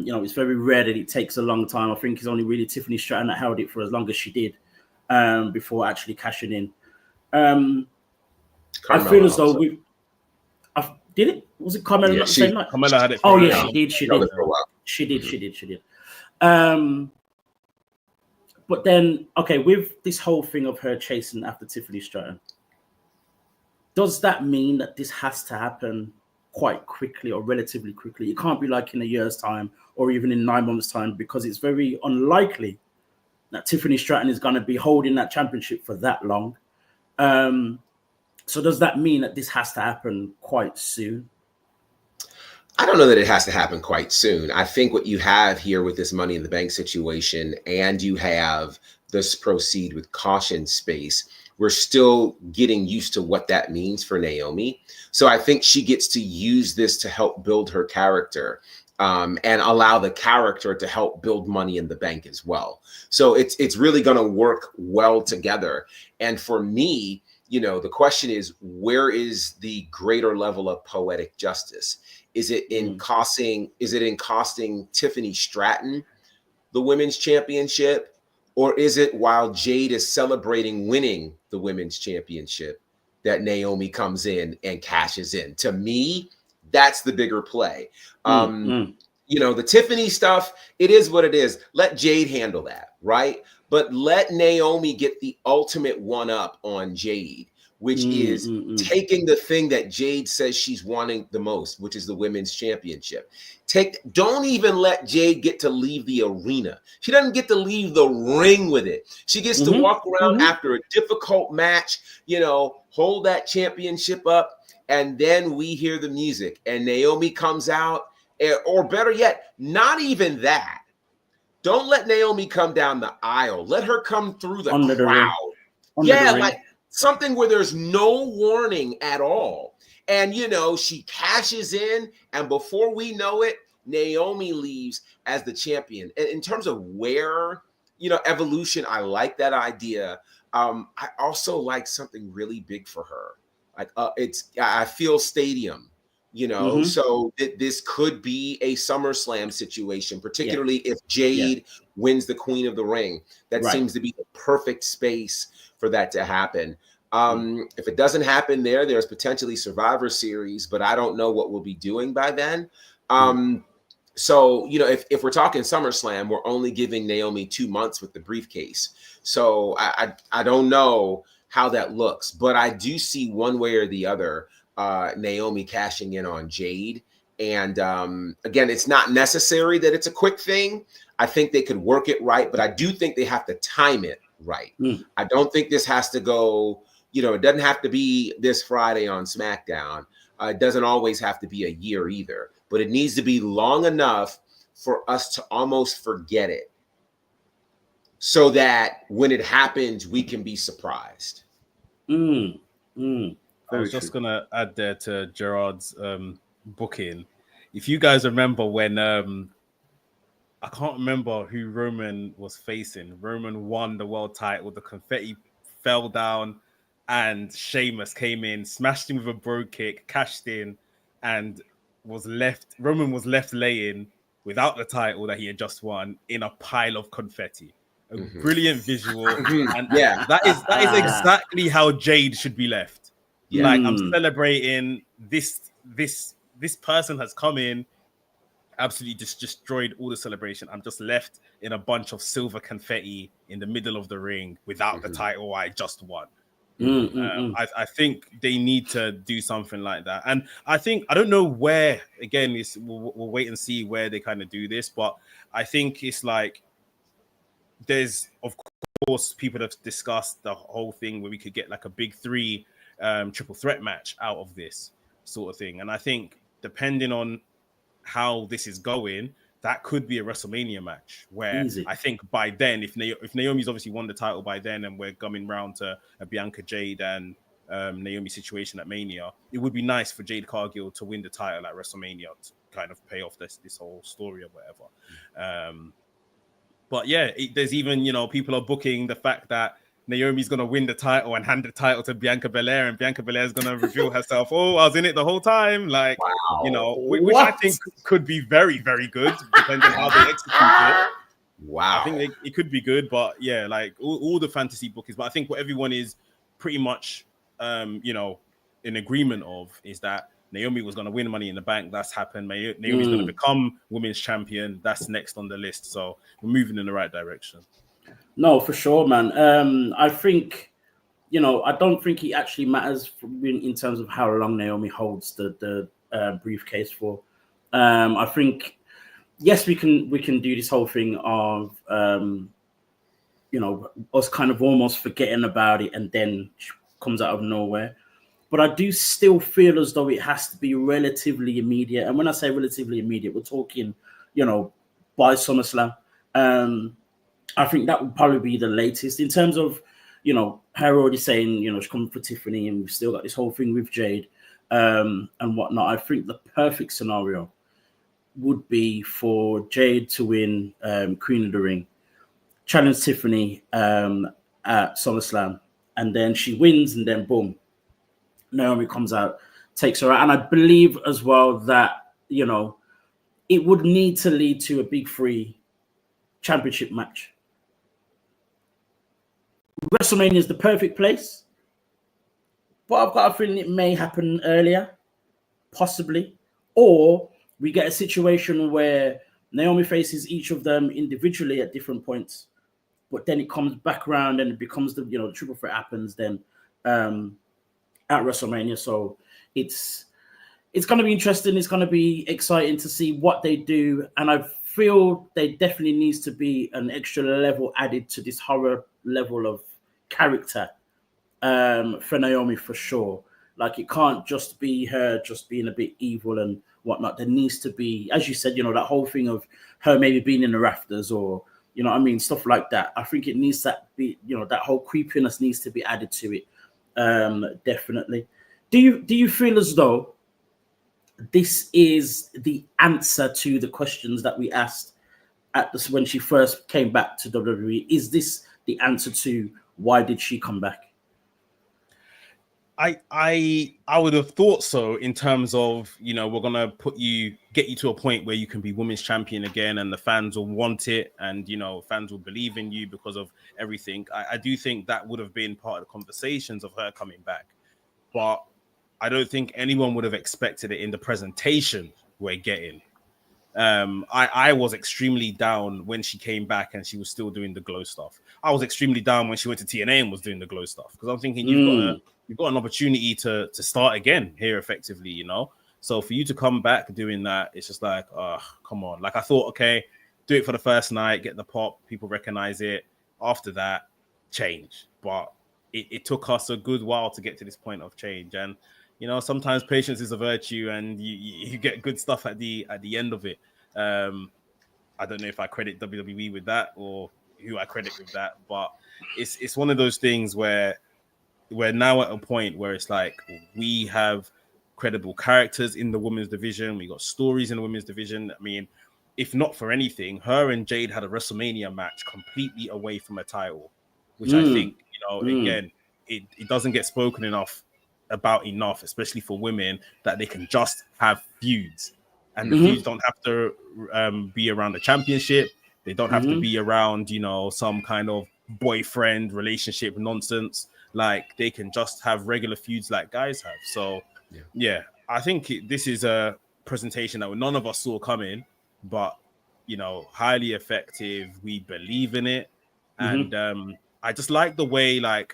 know, it's very rare that it takes a long time. I think it's only really Tiffany Stratton that held it for as long as she did before actually cashing in. I feel as though also. did it? Was it Carmella not the same night? Carmella had it. Oh for a yeah, while. she did. She held did. it for a while. She did. She did. She did. But then, okay, with this whole thing of her chasing after Tiffany Stratton, does that mean that this has to happen quite quickly or relatively quickly? It can't be like in a year's time or even in 9 months' time, because it's very unlikely that Tiffany Stratton is going to be holding that championship for that long. So does that mean that this has to happen quite soon? I don't know that it has to happen quite soon. I think what you have here with this Money in the Bank situation, and you have this proceed with caution space, we're still getting used to what that means for Naomi. So I think she gets to use this to help build her character, and allow the character to help build Money in the Bank as well. So it's really going to work well together. And for me, the question is, where is the greater level of poetic justice? Is it in costing Tiffany Stratton the women's championship, or is it while Jade is celebrating winning the women's championship that Naomi comes in and cashes in? To me, that's the bigger play. The Tiffany stuff, it is what it is. Let Jade handle that, right? But let Naomi get the ultimate one-up on Jade, which is taking the thing that Jade says she's wanting the most, which is the women's championship. Don't even let Jade get to leave the arena. She doesn't get to leave the ring with it. She gets to walk around after a difficult match, hold that championship up, and then we hear the music and Naomi comes out, or better yet, not even that. Don't let Naomi come down the aisle. Let her come through the crowd. Like something where there's no warning at all. And, she cashes in, and before we know it, Naomi leaves as the champion. And in terms of where, evolution, I like that idea. I also like something really big for her. I feel stadium. So this could be a SummerSlam situation, particularly if Jade wins the Queen of the Ring. That seems to be the perfect space for that to happen. If it doesn't happen there's potentially Survivor Series, but I don't know what we'll be doing by then. So, if we're talking SummerSlam, we're only giving Naomi 2 months with the briefcase. So I don't know how that looks, but I do see one way or the other Naomi cashing in on Jade. And again, it's not necessary that it's a quick thing. I think they could work it right, but I do think they have to time it right. I don't think this has to go, it doesn't have to be this Friday on SmackDown. It doesn't always have to be a year either, but it needs to be long enough for us to almost forget it, so that when it happens, we can be surprised. I was just going to add there to Gerard's booking. If you guys remember when, I can't remember who Roman was facing. Roman won the world title. The confetti fell down and Sheamus came in, smashed him with a bro kick, cashed in, and Roman was left laying without the title that he had just won in a pile of confetti. A brilliant visual. And that is exactly how Jade should be left. Like, I'm celebrating this person has come in, absolutely just destroyed all the celebration. I'm just left in a bunch of silver confetti in the middle of the ring without the title I just won. I think they need to do something like that. And I don't know where, again, we'll wait and see where they kind of do this, but I think it's like, there's, of course, people have discussed the whole thing where we could get like a big 3 triple threat match out of this sort of thing. And I think depending on how this is going, that could be a WrestleMania match where I think by then, if Naomi's obviously won the title by then and we're coming round to a Bianca Jade and Naomi situation at Mania, it would be nice for Jade Cargill to win the title at WrestleMania to kind of pay off this whole story or whatever. But yeah, there's even, people are booking the fact that Naomi's going to win the title and hand the title to Bianca Belair, and Bianca Belair is going to reveal herself, oh, I was in it the whole time. Like, which I think could be very, very good, depending on how they execute it. Wow. I think it could be good, but yeah, like all the fantasy bookings. But I think what everyone is pretty much, in agreement of is that Naomi was going to win Money in the Bank. That's happened. Naomi's going to become women's champion. That's next on the list. So we're moving in the right direction. No, for sure, man. I think, I don't think it actually matters in terms of how long Naomi holds the briefcase for. I think, yes, we can do this whole thing of, us kind of almost forgetting about it, and then she comes out of nowhere. But I do still feel as though it has to be relatively immediate. And when I say relatively immediate, we're talking, by SummerSlam. I think that would probably be the latest in terms of, her already saying, she's coming for Tiffany, and we've still got this whole thing with Jade and whatnot. I think the perfect scenario would be for Jade to win Queen of the Ring, challenge Tiffany at SummerSlam, and then she wins, and then boom, Naomi comes out, takes her out. And I believe as well that, it would need to lead to a Big Three championship match. WrestleMania is the perfect place, but I've got a feeling it may happen earlier, possibly. Or we get a situation where Naomi faces each of them individually at different points, but then it comes back around and it becomes the triple threat happens then at WrestleMania. So it's going to be interesting. It's going to be exciting to see what they do. And I feel there definitely needs to be an extra level added to this horror level of character for Naomi, for sure. Like, it can't just be her just being a bit evil and whatnot. There needs to be, as you said, that whole thing of her maybe being in the rafters, or, stuff like that. I think it needs to be, that whole creepiness needs to be added to it. Definitely. Do you feel as though this is the answer to the questions that we asked at this when she first came back to WWE? Is this the answer to why did she come back? I would have thought so, in terms of, we're gonna get you to a point where you can be women's champion again, and the fans will want it, and fans will believe in you because of everything. I do think that would have been part of the conversations of her coming back, but I don't think anyone would have expected it in the presentation we're getting. I was extremely down when she came back and she was still doing the glow stuff. I was extremely down when she went to TNA and was doing the glow stuff, because I'm thinking you've got an opportunity to start again here effectively, So for you to come back doing that, it's just like, come on. Like, I thought, okay, do it for the first night, get the pop, people recognize it. After that, change. But it took us a good while to get to this point of change. And sometimes patience is a virtue, and you get good stuff at the end of it. I don't know if I credit WWE with that or who I credit with that, but it's one of those things where we're now at a point where it's like, we have credible characters in the women's division. We got stories in the women's division. I mean, if not for anything, her and Jade had a WrestleMania match completely away from a title, which I think, again, it doesn't get spoken enough, especially for women, that they can just have feuds, and the feuds don't have to be around the championship. They don't have to be around, some kind of boyfriend relationship nonsense. Like, they can just have regular feuds like guys have. So yeah, I think this is a presentation that none of us saw coming, but highly effective. We believe in it, and I just like the way, like,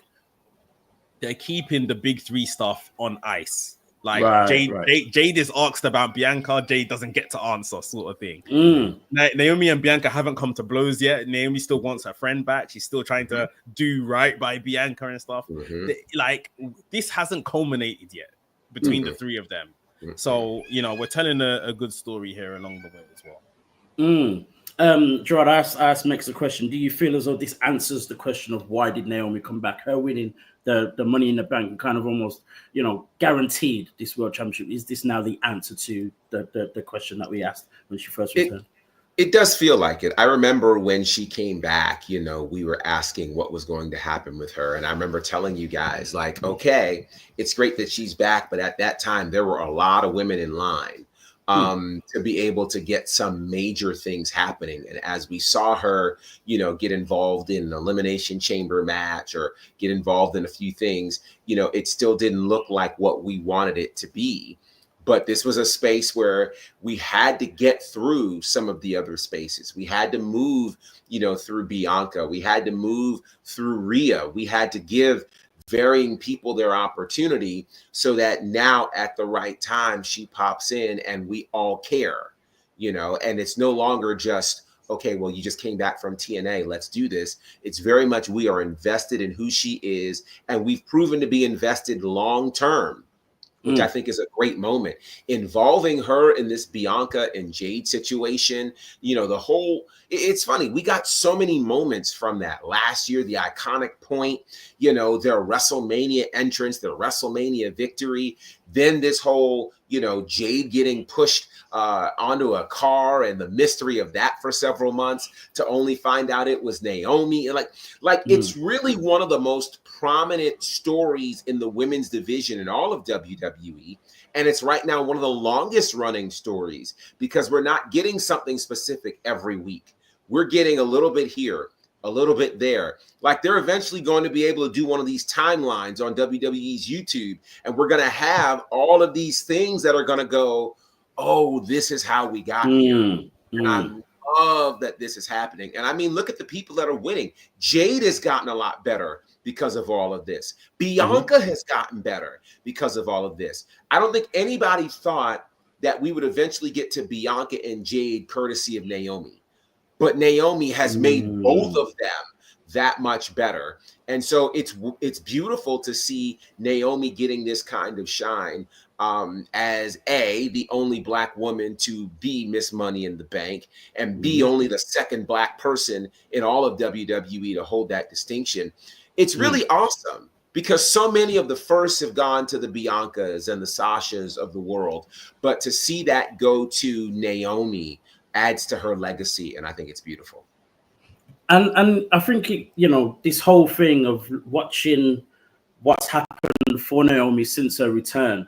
they're keeping the Big Three stuff on ice. Like, Jade is asked about Bianca, Jade doesn't get to answer, sort of thing. Naomi and Bianca haven't come to blows yet. Naomi still wants her friend back. She's still trying to do right by Bianca and stuff. Like, this hasn't culminated yet between the three of them. So, we're telling a good story here along the way as well. Gerard, I asked Mex a question. Do you feel as though this answers the question of why did Naomi come back? Her winning the Money in the Bank kind of almost, guaranteed this World Championship. Is this now the answer to the question that we asked when she first returned? It does feel like it. I remember when she came back, we were asking what was going to happen with her. And I remember telling you guys, like, okay, it's great that she's back. But at that time, there were a lot of women in line to be able to get some major things happening. And as we saw her, get involved in an elimination chamber match or get involved in a few things, it still didn't look like what we wanted it to be. But this was a space where we had to get through some of the other spaces. We had to move, through Bianca. We had to move through Rhea. We had to give varying people their opportunity so that now at the right time she pops in and we all care, and it's no longer just, okay, well, you just came back from TNA, let's do this. It's very much we are invested in who she is, and we've proven to be invested long term, which I think is a great moment. Involving her in this Bianca and Jade situation, it's funny. We got so many moments from that last year, the iconic point, their WrestleMania entrance, their WrestleMania victory, then this whole, Jade getting pushed onto a car and the mystery of that for several months to only find out it was Naomi. And it's really one of the most prominent stories in the women's division in all of WWE. And it's right now one of the longest running stories because we're not getting something specific every week. We're getting a little bit here, a little bit there. Like they're eventually going to be able to do one of these timelines on WWE's YouTube. And we're going to have all of these things that are going to go, oh, this is how we got here. And I love that this is happening. And I mean, look at the people that are winning. Jade has gotten a lot better because of all of this. Bianca has gotten better because of all of this. I don't think anybody thought that we would eventually get to Bianca and Jade courtesy of Naomi. But Naomi has made both of them that much better. And so it's beautiful to see Naomi getting this kind of shine as the only Black woman to be Miss Money in the Bank, and B, only the second Black person in all of WWE to hold that distinction. It's really awesome because so many of the firsts have gone to the Biancas and the Sashas of the world. But to see that go to Naomi adds to her legacy, and I think it's beautiful. And I think this whole thing of watching what's happened for Naomi since her return,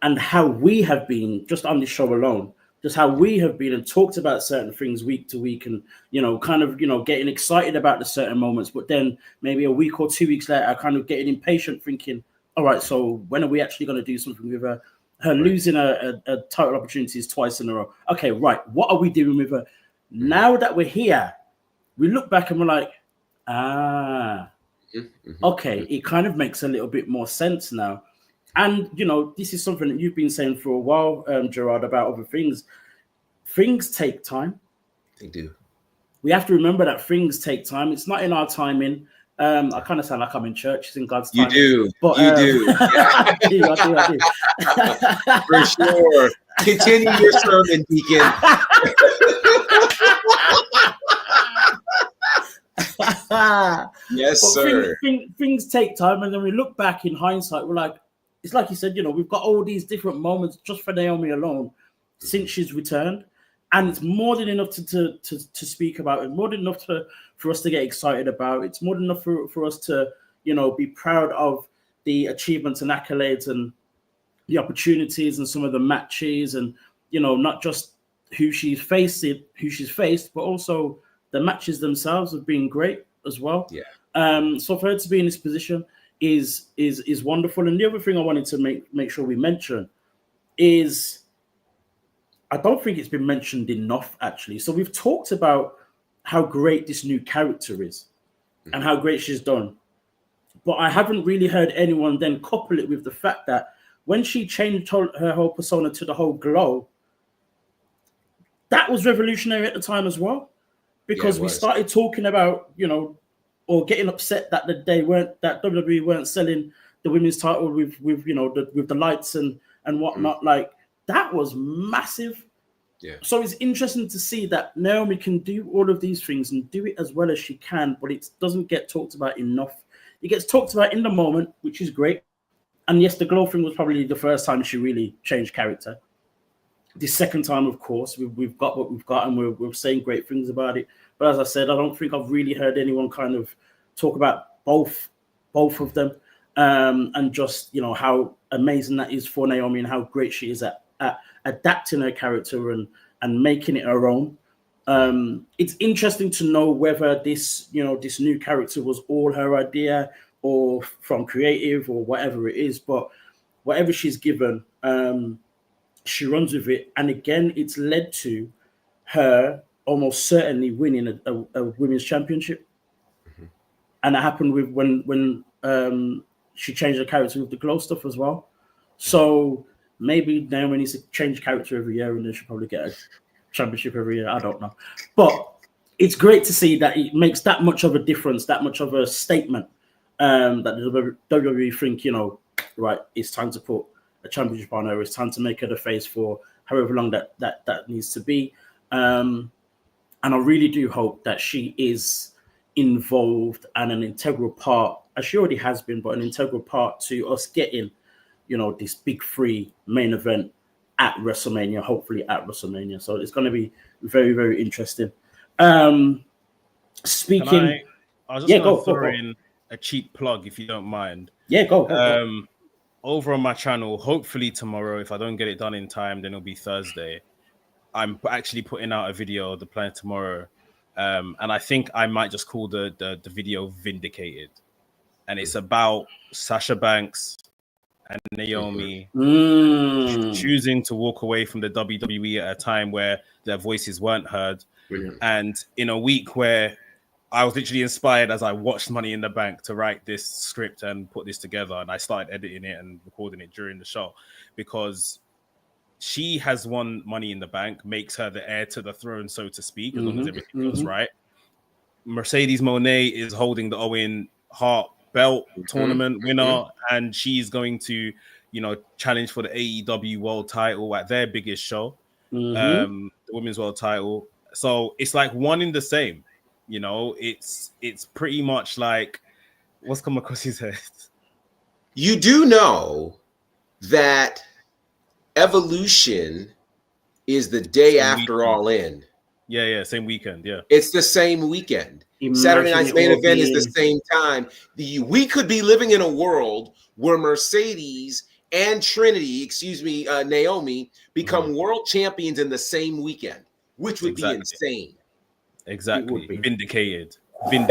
and how we have been just on this show alone, just how we have been and talked about certain things week to week, and getting excited about the certain moments, but then maybe a week or 2 weeks later, kind of getting impatient, thinking, all right, so when are we actually going to do something with her? Her losing a title opportunities twice in a row. Okay, right. What are we doing with her? Now that we're here, we look back and we're like, okay, it kind of makes a little bit more sense now. And, this is something that you've been saying for a while, Gerard, about other things. Things take time. They do. we have to remember that things take time. It's not in our timing. I kind of sound like I'm in church. It's in God's time. You do. But, you do. I do. For sure. Continue your sermon, Deacon. Yes, but sir. Things take time, and then we look back in hindsight. We're like, it's like you said, we've got all these different moments just for Naomi alone since she's returned, and it's more than enough to speak about. It's more than enough for us to get excited about. It's more than enough for us to be proud of the achievements and accolades and the opportunities and some of the matches, and not just who she's faced, but also the matches themselves have been great as well. Yeah. So for her to be in this position is wonderful. And the other thing I wanted to make sure we mention is, I don't think it's been mentioned enough, actually. So we've talked about how great this new character is and how great she's done. But I haven't really heard anyone then couple it with the fact that when she changed her whole persona to the whole glow, that was revolutionary at the time as well. Because we started talking about, or getting upset that that WWE weren't selling the women's title with the lights and whatnot. Like, that was massive. Yeah. So it's interesting to see that Naomi can do all of these things and do it as well as she can, but it doesn't get talked about enough. It gets talked about in the moment, which is great. And yes, the glow thing was probably the first time she really changed character. The second time, of course, we've got what we've got, and we're saying great things about it. But as I said, I don't think I've really heard anyone kind of talk about both of them, and just how amazing that is for Naomi and how great she is at at adapting her character and making it her own. It's interesting to know whether this new character was all her idea or from creative or whatever it is, but whatever she's given, she runs with it. And again, it's led to her almost certainly winning a women's championship. Mm-hmm. And that happened with when she changed her character with the glow stuff as well. So maybe Naomi needs to change character every year and then she'll probably get a championship every year. I don't know. But it's great to see that it makes that much of a difference, that much of a statement, that the WWE think, right, it's time to put a championship on her. It's time to make her the face for however long that needs to be. And I really do hope that she is involved and an integral part, as she already has been, but an integral part to us getting, this big free main event at WrestleMania, hopefully at WrestleMania. So it's going to be very, very interesting. Speaking, I was just going to throw in a cheap plug, if you don't mind. Yeah, go. Over on my channel, hopefully tomorrow, if I don't get it done in time, then it'll be Thursday. I'm actually putting out a video, the plan tomorrow. And I think I might just call the video Vindicated. And it's about Sasha Banks and Naomi choosing to walk away from the WWE at a time where their voices weren't heard. Brilliant. And in a week where I was literally inspired as I watched Money in the Bank to write this script and put this together. And I started editing it and recording it during the show because she has won Money in the Bank, makes her the heir to the throne, so to speak, as long as everything goes right. Mercedes Moné is holding the Owen Hart belt tournament winner, and she's going to, challenge for the AEW world title at their biggest show, the women's world title. So it's like one in the same, it's pretty much like what's come across his head. You do know that Evolution is the day after All In. Yeah, same weekend. Yeah, it's the same weekend. Saturday night's main event is the same time. We could be living in a world where Mercedes and Naomi become world champions in the same weekend, which would be insane. Exactly. Vindicated. I'm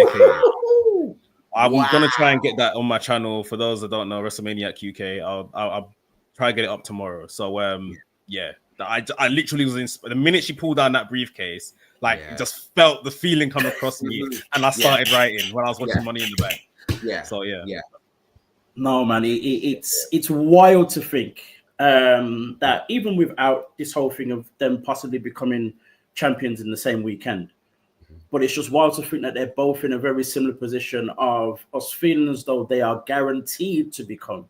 gonna try and get that on my channel. For those that don't know, WrestleMania at QK. I'll try to get it up tomorrow. So I literally was the minute she pulled down that briefcase, just felt the feeling come across me, and I started writing when I was watching Money in the Bank. So yeah. No, man, it's wild to think that even without this whole thing of them possibly becoming champions in the same weekend, but it's just wild to think that they're both in a very similar position of us feeling as though they are guaranteed to become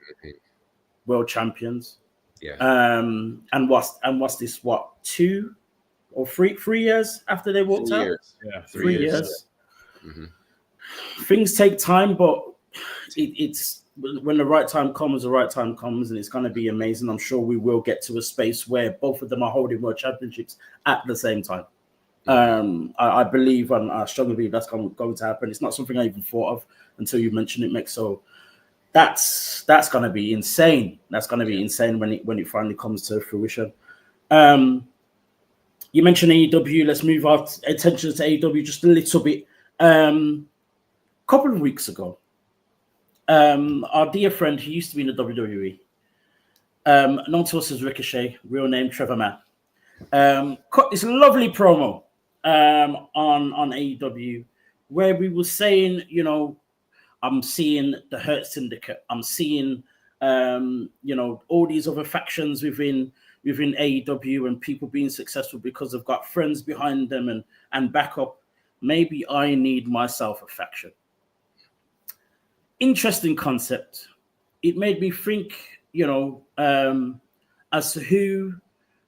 world champions. Yeah. And what's this? 2 or 3 years after they walked out? Yeah, 3 years. Things take time, but it's when the right time comes, and it's going to be amazing. I'm sure we will get to a space where both of them are holding world championships at the same time. I believe, and I strongly believe that's going to happen. It's not something I even thought of until you mentioned it, Mick. So that's going to be insane. That's going to be insane when it finally comes to fruition. You mentioned AEW. Let's move our attention to AEW just a little bit. Couple of weeks ago, our dear friend who used to be in the WWE, known to us as Ricochet, real name Trevor Mann, cut this lovely promo on AEW where we were saying, I'm seeing the Hurt Syndicate. I'm seeing, all these other factions within AEW and people being successful because they've got friends behind them and backup. Maybe I need myself a faction. Interesting concept. It made me think, as to who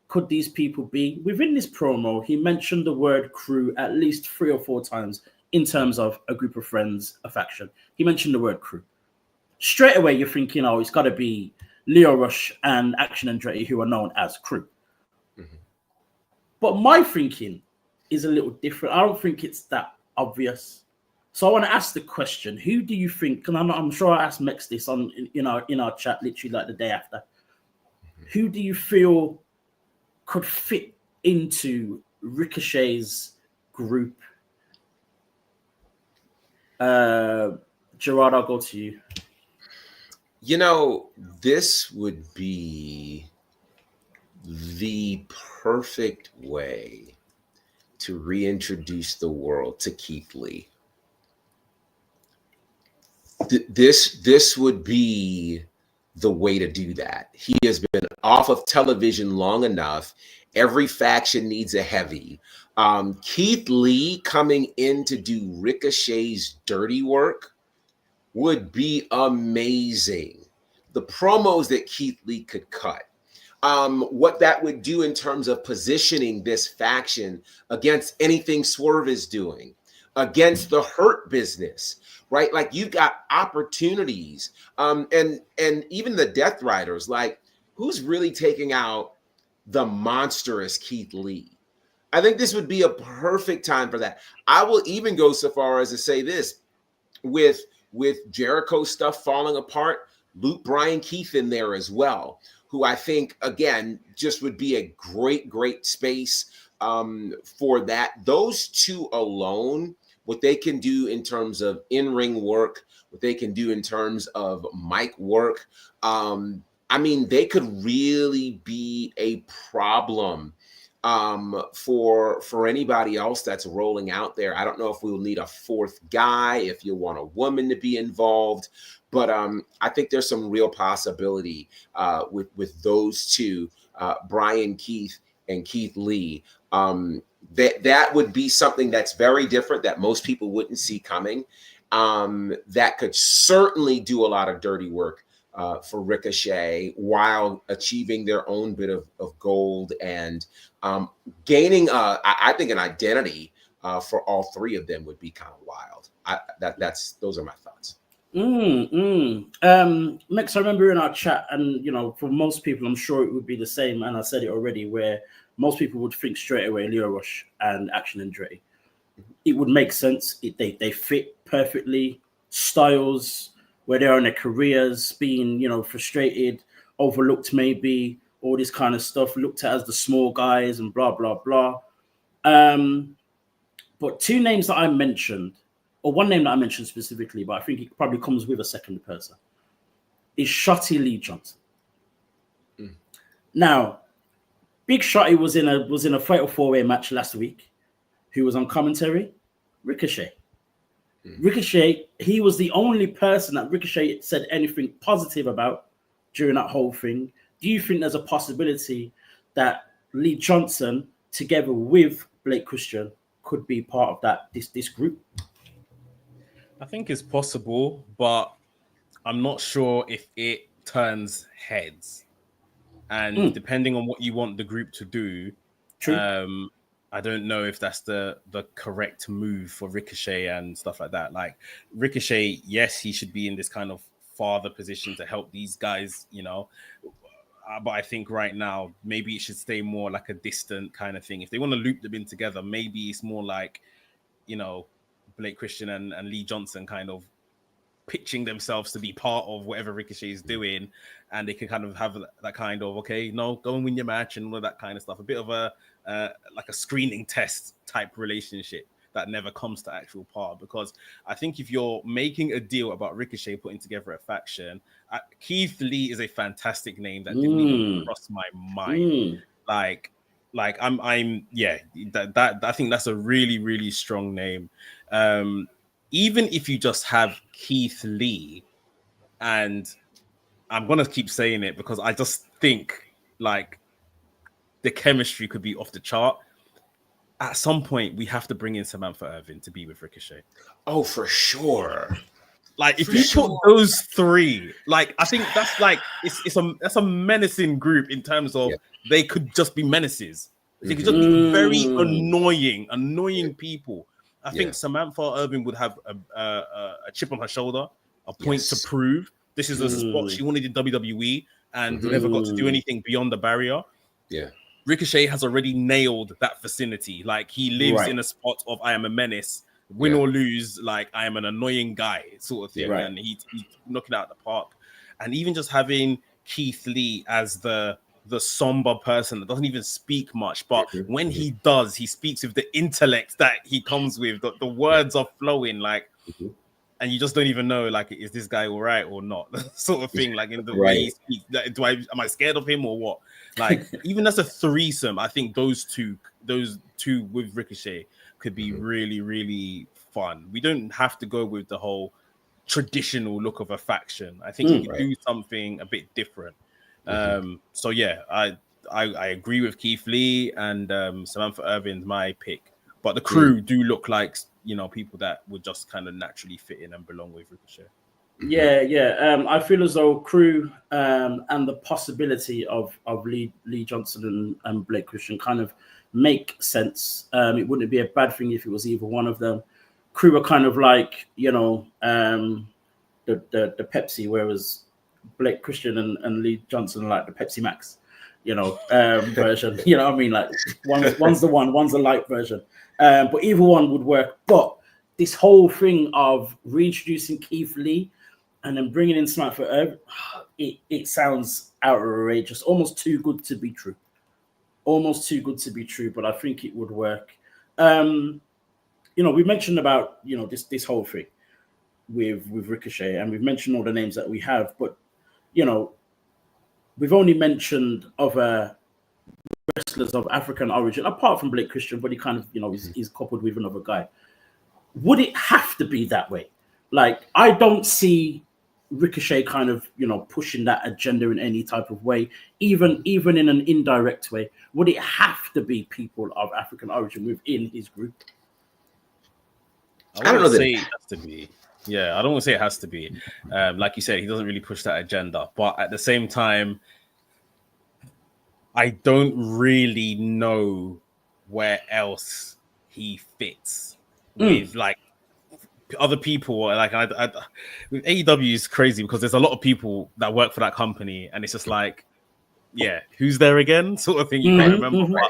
could these people be. Within this promo, he mentioned the word crew at least 3 or 4 times in terms of a group of friends, a faction. He mentioned the word crew. Straight away, you're thinking, it's got to be Leo Rush and Action Andretti, who are known as crew. But my thinking is a little different. I don't think it's that obvious. So I want to ask the question: who do you think? And I'm sure I asked Mex this in our chat literally like the day after. Who do you feel could fit into Ricochet's group? Gerard, I'll go to you. You know, this would be the perfect way to reintroduce the world to Keith Lee. This would be the way to do that. He has been off of television long enough. Every faction needs a heavy. Keith Lee coming in to do Ricochet's dirty work would be amazing. The promos that Keith Lee could cut. What that would do in terms of positioning this faction against anything Swerve is doing, against the Hurt Business, right? Like, you've got opportunities. And even the Death Riders, like, who's really taking out the monstrous Keith Lee? I think this would be a perfect time for that. I will even go so far as to say this, with Jericho stuff falling apart, Luke Bryan Keith in there as well, who I think, again, just would be a great space for that. Those two alone, what they can do in terms of in-ring work, what they can do in terms of mic work, I mean, they could really be a problem for anybody else that's rolling out there. I don't know if we'll need a fourth guy, if you want a woman to be involved, but I think there's some real possibility with those two, Brian Keith and Keith Lee. That would be something that's very different that most people wouldn't see coming. That could certainly do a lot of dirty work for Ricochet while achieving their own bit of gold and gaining, I think, an identity for all three of them would be kind of wild. Those are my thoughts. Max, I remember in our chat, and for most people, I'm sure it would be the same, and I said it already, where most people would think straight away Leo Rush and Action Andretti. It would make sense. They fit perfectly. Styles, where they're in their careers, being, frustrated, overlooked maybe, all this kind of stuff, looked at as the small guys and blah, blah, blah. But two names that I mentioned, or one name that I mentioned specifically, but I think it probably comes with a second person, is Shotty Lee Johnson. Now, Big Shotty was in a fatal four-way match last week. Who was on commentary? Ricochet. Ricochet, he was the only person that Ricochet said anything positive about during that whole thing. Do you think there's a possibility that Lee Johnson, together with Blake Christian, could be part of this group? I think it's possible, but I'm not sure if it turns heads. And depending on what you want the group to do, I don't know if that's the correct move for Ricochet and stuff like that. Like, Ricochet, yes, he should be in this kind of father position to help these guys, but I think right now, maybe it should stay more like a distant kind of thing. If they want to loop them in together, maybe it's more like, Blake Christian and Lee Johnson kind of pitching themselves to be part of whatever Ricochet is doing, and they can kind of have that kind of, okay, no, go and win your match and all of that kind of stuff. A bit of a like a screening test type relationship that never comes to actual par. Because I think if you're making a deal about Ricochet putting together a faction, Keith Lee is a fantastic name that didn't even cross my mind. Like I'm that I think that's a really, really strong name. Even if you just have Keith Lee, and I'm gonna keep saying it because I just think like the chemistry could be off the chart. At some point, we have to bring in Samantha Irvin to be with Ricochet. Oh, for sure. Like, if you put those three, like, I think that's like that's a menacing group in terms of they could just be menaces. They could just be very annoying people. I think Samantha Irvin would have a chip on her shoulder, a point to prove. This is a spot she wanted in WWE and never got to do anything beyond the barrier. Yeah. Ricochet has already nailed that vicinity. Like, he lives in a spot of I am a menace, win or lose, like I am an annoying guy sort of thing. And he's knocking out the park. And even just having Keith Lee as the the somber person that doesn't even speak much, but when he does, he speaks with the intellect that he comes with. The words are flowing, like, and you just don't even know, like, is this guy all right or not? Sort of thing, like in the way he speaks. Like, am I scared of him or what? Like, even as a threesome, I think those two with Ricochet could be really, really fun. We don't have to go with the whole traditional look of a faction. I think he could do something a bit different. So yeah, I agree with Keith Lee, and Samantha Irvin's my pick. But the crew do look like, you know, people that would just kind of naturally fit in and belong with Ricochet. Yeah. I feel as though crew and the possibility of Lee Johnson and Blake Christian kind of make sense. It wouldn't be a bad thing if it was either one of them. Crew are kind of like, you know, the Pepsi, whereas Blake Christian and Lee Johnson are like the Pepsi Max, you know, version. You know what I mean? Like one's the one, one's the light version. But either one would work. But this whole thing of reintroducing Keith Lee and then bringing in Samantha Irvin, it sounds outrageous, almost too good to be true. Almost too good to be true, but I think it would work. You know, we mentioned about, you know, this whole thing with Ricochet, and we've mentioned all the names that we have, but, you know, we've only mentioned other wrestlers of African origin, apart from Blake Christian, but he kind of, you know, he's coupled with another guy. Would it have to be that way? Like, I don't see Ricochet kind of, you know, pushing that agenda in any type of way, even in an indirect way. Would it have to be people of African origin within his group? I don't know that it has to be. Yeah, I don't want to say it has to be. Like you said, he doesn't really push that agenda. But at the same time, I don't really know where else he fits with, like, other people. Like, with AEW is crazy because there's a lot of people that work for that company, and it's just like, yeah, who's there again? Sort of thing. You can't remember.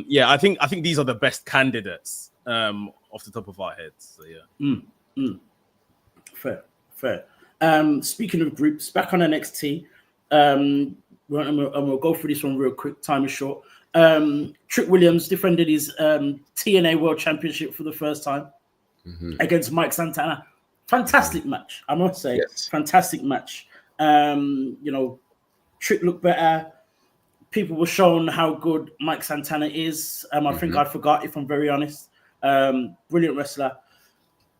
Yeah, I think these are the best candidates off the top of our heads. So yeah. Fair. Speaking of groups, back on NXT, and we'll go through this one real quick. Time is short. Trick Williams defended his TNA World Championship for the first time against Mike Santana. Fantastic match, I must say. Yes. Fantastic match. You know, Trick looked better. People were shown how good Mike Santana is. I think I forgot, if I'm very honest. Brilliant wrestler.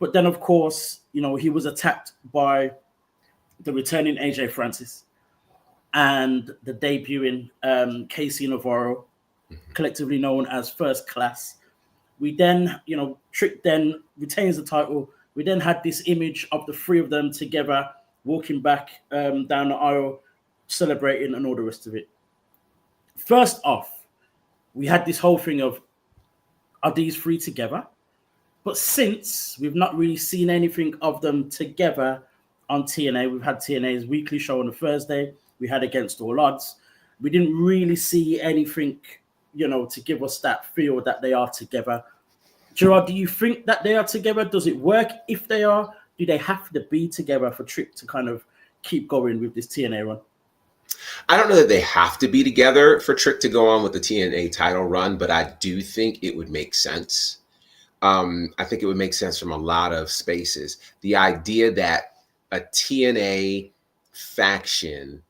But then, of course, you know, he was attacked by the returning AJ Francis and the debuting Casey Navarro, collectively known as First Class. We then, you know, Trick then retains the title. We then had this image of the three of them together, walking back down the aisle, celebrating and all the rest of it. First off, we had this whole thing of, are these three together? But since we've not really seen anything of them together on TNA, we've had TNA's weekly show on a Thursday. We had Against All Odds. We didn't really see anything, you know, to give us that feel that they are together. Gerard, do you think that they are together? Does it work if they are? Do they have to be together for Trick to kind of keep going with this TNA run? I don't know that they have to be together for Trick to go on with the TNA title run, but I do think it would make sense. I think it would make sense from a lot of spaces. The idea that a TNA faction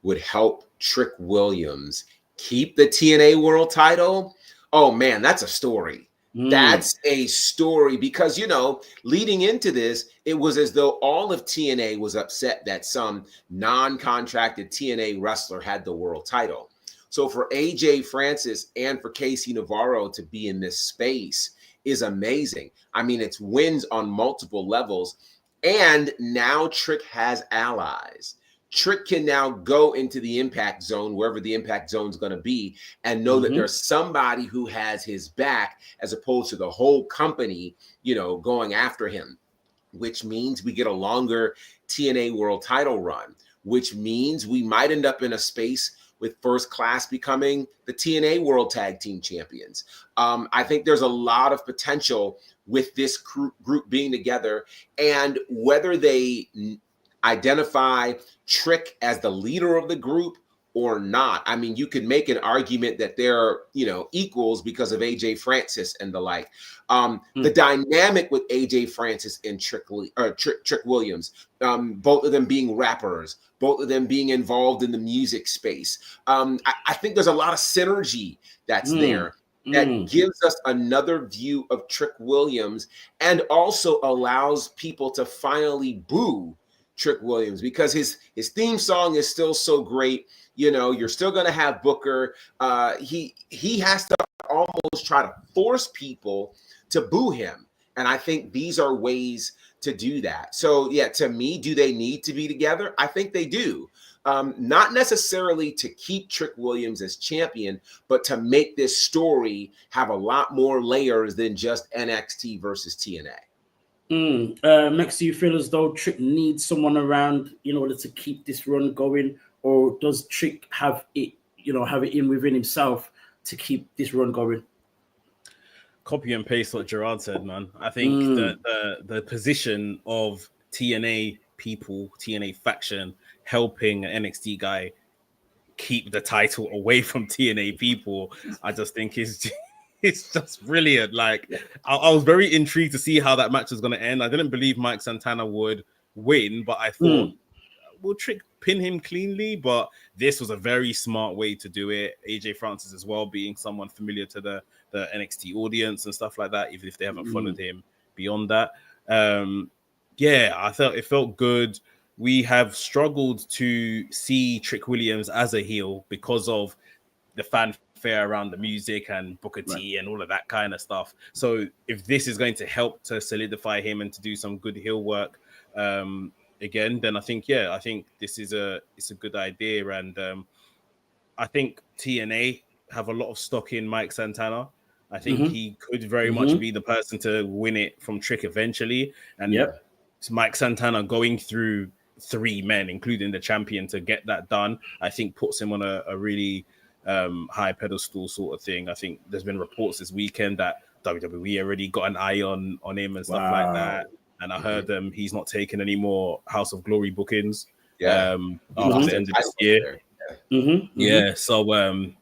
would help Trick Williams keep the TNA world title. Oh man, that's a story. That's a story because, you know, leading into this, it was as though all of TNA was upset that some non-contracted TNA wrestler had the world title. So for AJ Francis and for Casey Navarro to be in this space is amazing. I mean, it's wins on multiple levels. And now Trick has allies. Trick can now go into the impact zone, wherever the impact zone is going to be, and know that there's somebody who has his back as opposed to the whole company, you know, going after him, which means we get a longer TNA world title run, which means we might end up in a space with First Class becoming the TNA World Tag Team Champions. I think there's a lot of potential with this group being together, and whether they identify Trick as the leader of the group or not. I mean, you could make an argument that they're, equals because of AJ Francis and the like. The dynamic with AJ Francis and Trick Williams, both of them being rappers, both of them being involved in the music space. I think there's a lot of synergy that's there that gives us another view of Trick Williams and also allows people to finally boo Trick Williams because his theme song is still so great. You're still going to have Booker. He has to almost try to force people to boo him. And I think these are ways to do that. So, yeah, to me, do they need to be together? I think they do. Not necessarily to keep Trick Williams as champion, but to make this story have a lot more layers than just NXT versus TNA. Max, do you feel as though Trick needs someone around in order to keep this run going, or does Trick have it in within himself to keep this run going? Copy and paste what Gerard said, man. I think that the position of TNA people, TNA faction, helping an NXT guy keep the title away from TNA people, I just think it's just brilliant. Like, I was very intrigued to see how that match was going to end. I didn't believe Mike Santana would win, but I thought, will Trick pin him cleanly? But this was a very smart way to do it. AJ Francis as well, being someone familiar to the NXT audience and stuff like that, even if they haven't followed him beyond that. I thought it felt good. We have struggled to see Trick Williams as a heel because of the fanfare around the music and Booker T and all of that kind of stuff. So if this is going to help to solidify him and to do some good heel work again, then I think this is it's a good idea. And I think TNA have a lot of stock in Mike Santana. I think he could very much be the person to win it from Trick eventually. And Mike Santana going through 3 men, including the champion, to get that done, I think puts him on a really high pedestal sort of thing. I think there's been reports this weekend that WWE already got an eye on him and stuff like that. And I heard he's not taking any more House of Glory bookings after the end of this year. So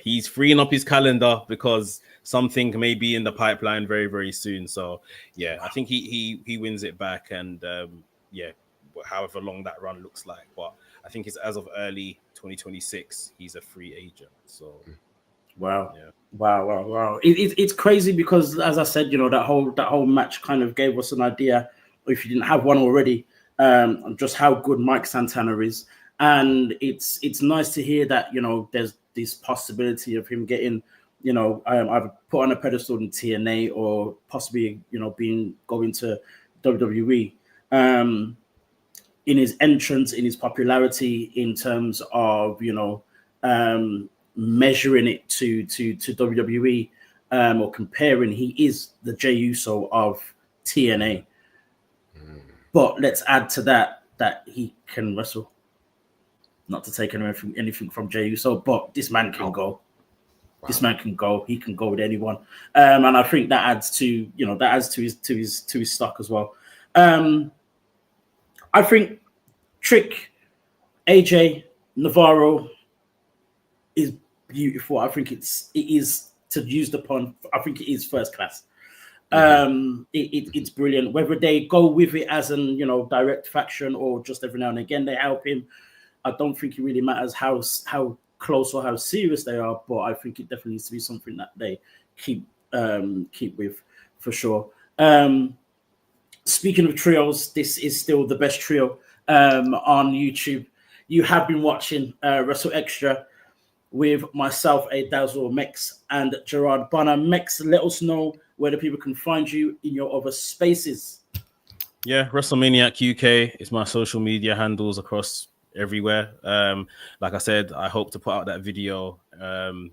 he's freeing up his calendar because something may be in the pipeline very, very soon. So I think he wins it back, and however long that run looks like. But I think it's as of early 2026, he's a free agent. So wow. It's crazy because, as I said, that whole match kind of gave us an idea, if you didn't have one already, just how good Mike Santana is. And it's nice to hear that there's this possibility of him getting either put on a pedestal in TNA or possibly going to WWE. In his entrance, in his popularity, in terms of measuring it to WWE or comparing, he is the Jey Uso of TNA. But let's add to that he can wrestle. Not to take anything from Jey Uso, but this man can go. Wow. This man can go. He can go with anyone, and I think that adds to his stock as well. I think Trick, AJ, Navarro is beautiful. I think it is, to use the pun, I think it is first class. It's brilliant. Whether they go with it as an direct faction or just every now and again they help him, I don't think it really matters how close or how serious they are. But I think it definitely needs to be something that they keep with, for sure. Speaking of trios, this is still the best trio on YouTube. You have been watching WrstlXtra with myself, A Dazzle, Mex, and Gerard Bonner. Mex, let us know where the people can find you in your other spaces. Yeah, WrestleManiac UK is my social media handles across everywhere. Like I said, I hope to put out that video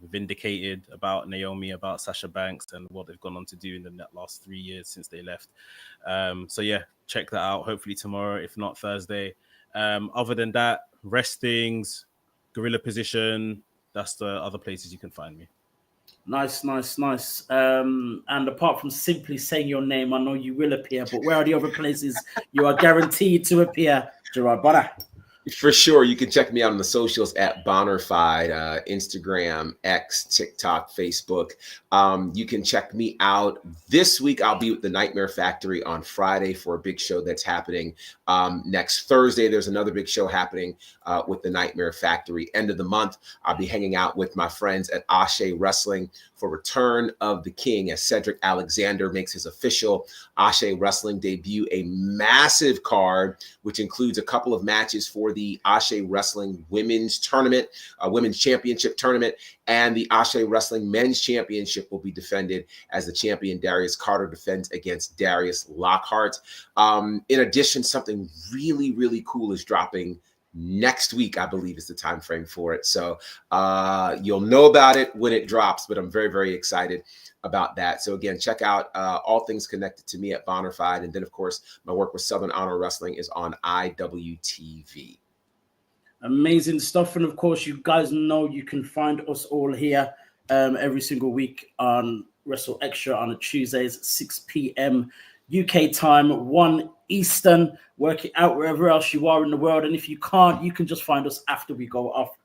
vindicated about Naomi, about Sasha Banks, and what they've gone on to do in the last 3 years since they left. So yeah, check that out. Hopefully tomorrow, if not Thursday. Other than that, Restings, Gorilla Position, that's the other places you can find me. Nice. And apart from simply saying your name, I know you will appear, but where are the other places you are guaranteed to appear, Gerard Bonner? For sure. You can check me out on the socials at Bonnerfied, Instagram, X, TikTok, Facebook. You can check me out this week. I'll be with the Nightmare Factory on Friday for a big show that's happening. Next Thursday, there's another big show happening with the Nightmare Factory. End of the month, I'll be hanging out with my friends at Ashe Wrestling for Return of the King as Cedric Alexander makes his official Ashe Wrestling debut, a massive card, which includes a couple of matches for the Ashe Wrestling Women's Tournament, Women's Championship Tournament, and the Ashe Wrestling Men's Championship will be defended as the champion Darius Carter defends against Darius Lockhart. In addition, something really, really cool is dropping next week, I believe is the time frame for it. So you'll know about it when it drops, but I'm very, very excited about that. So again, check out all things connected to me at Bonnerfied. And then, of course, my work with Southern Honor Wrestling is on IWTV. Amazing stuff. And of course, you guys know you can find us all here every single week on WrstlXtra on a Tuesdays, 6 p.m. UK time, 1 Eastern. Work it out wherever else you are in the world. And if you can't, you can just find us after we go off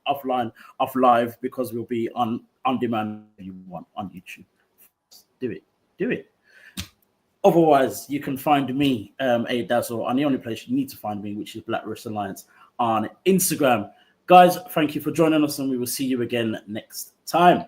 live, because we'll be on demand if you want on YouTube. Do it. Otherwise, you can find me, A Dazzle, on the only place you need to find me, which is Black Wrestling Alliance on Instagram. Guys, thank you for joining us, and we will see you again next time.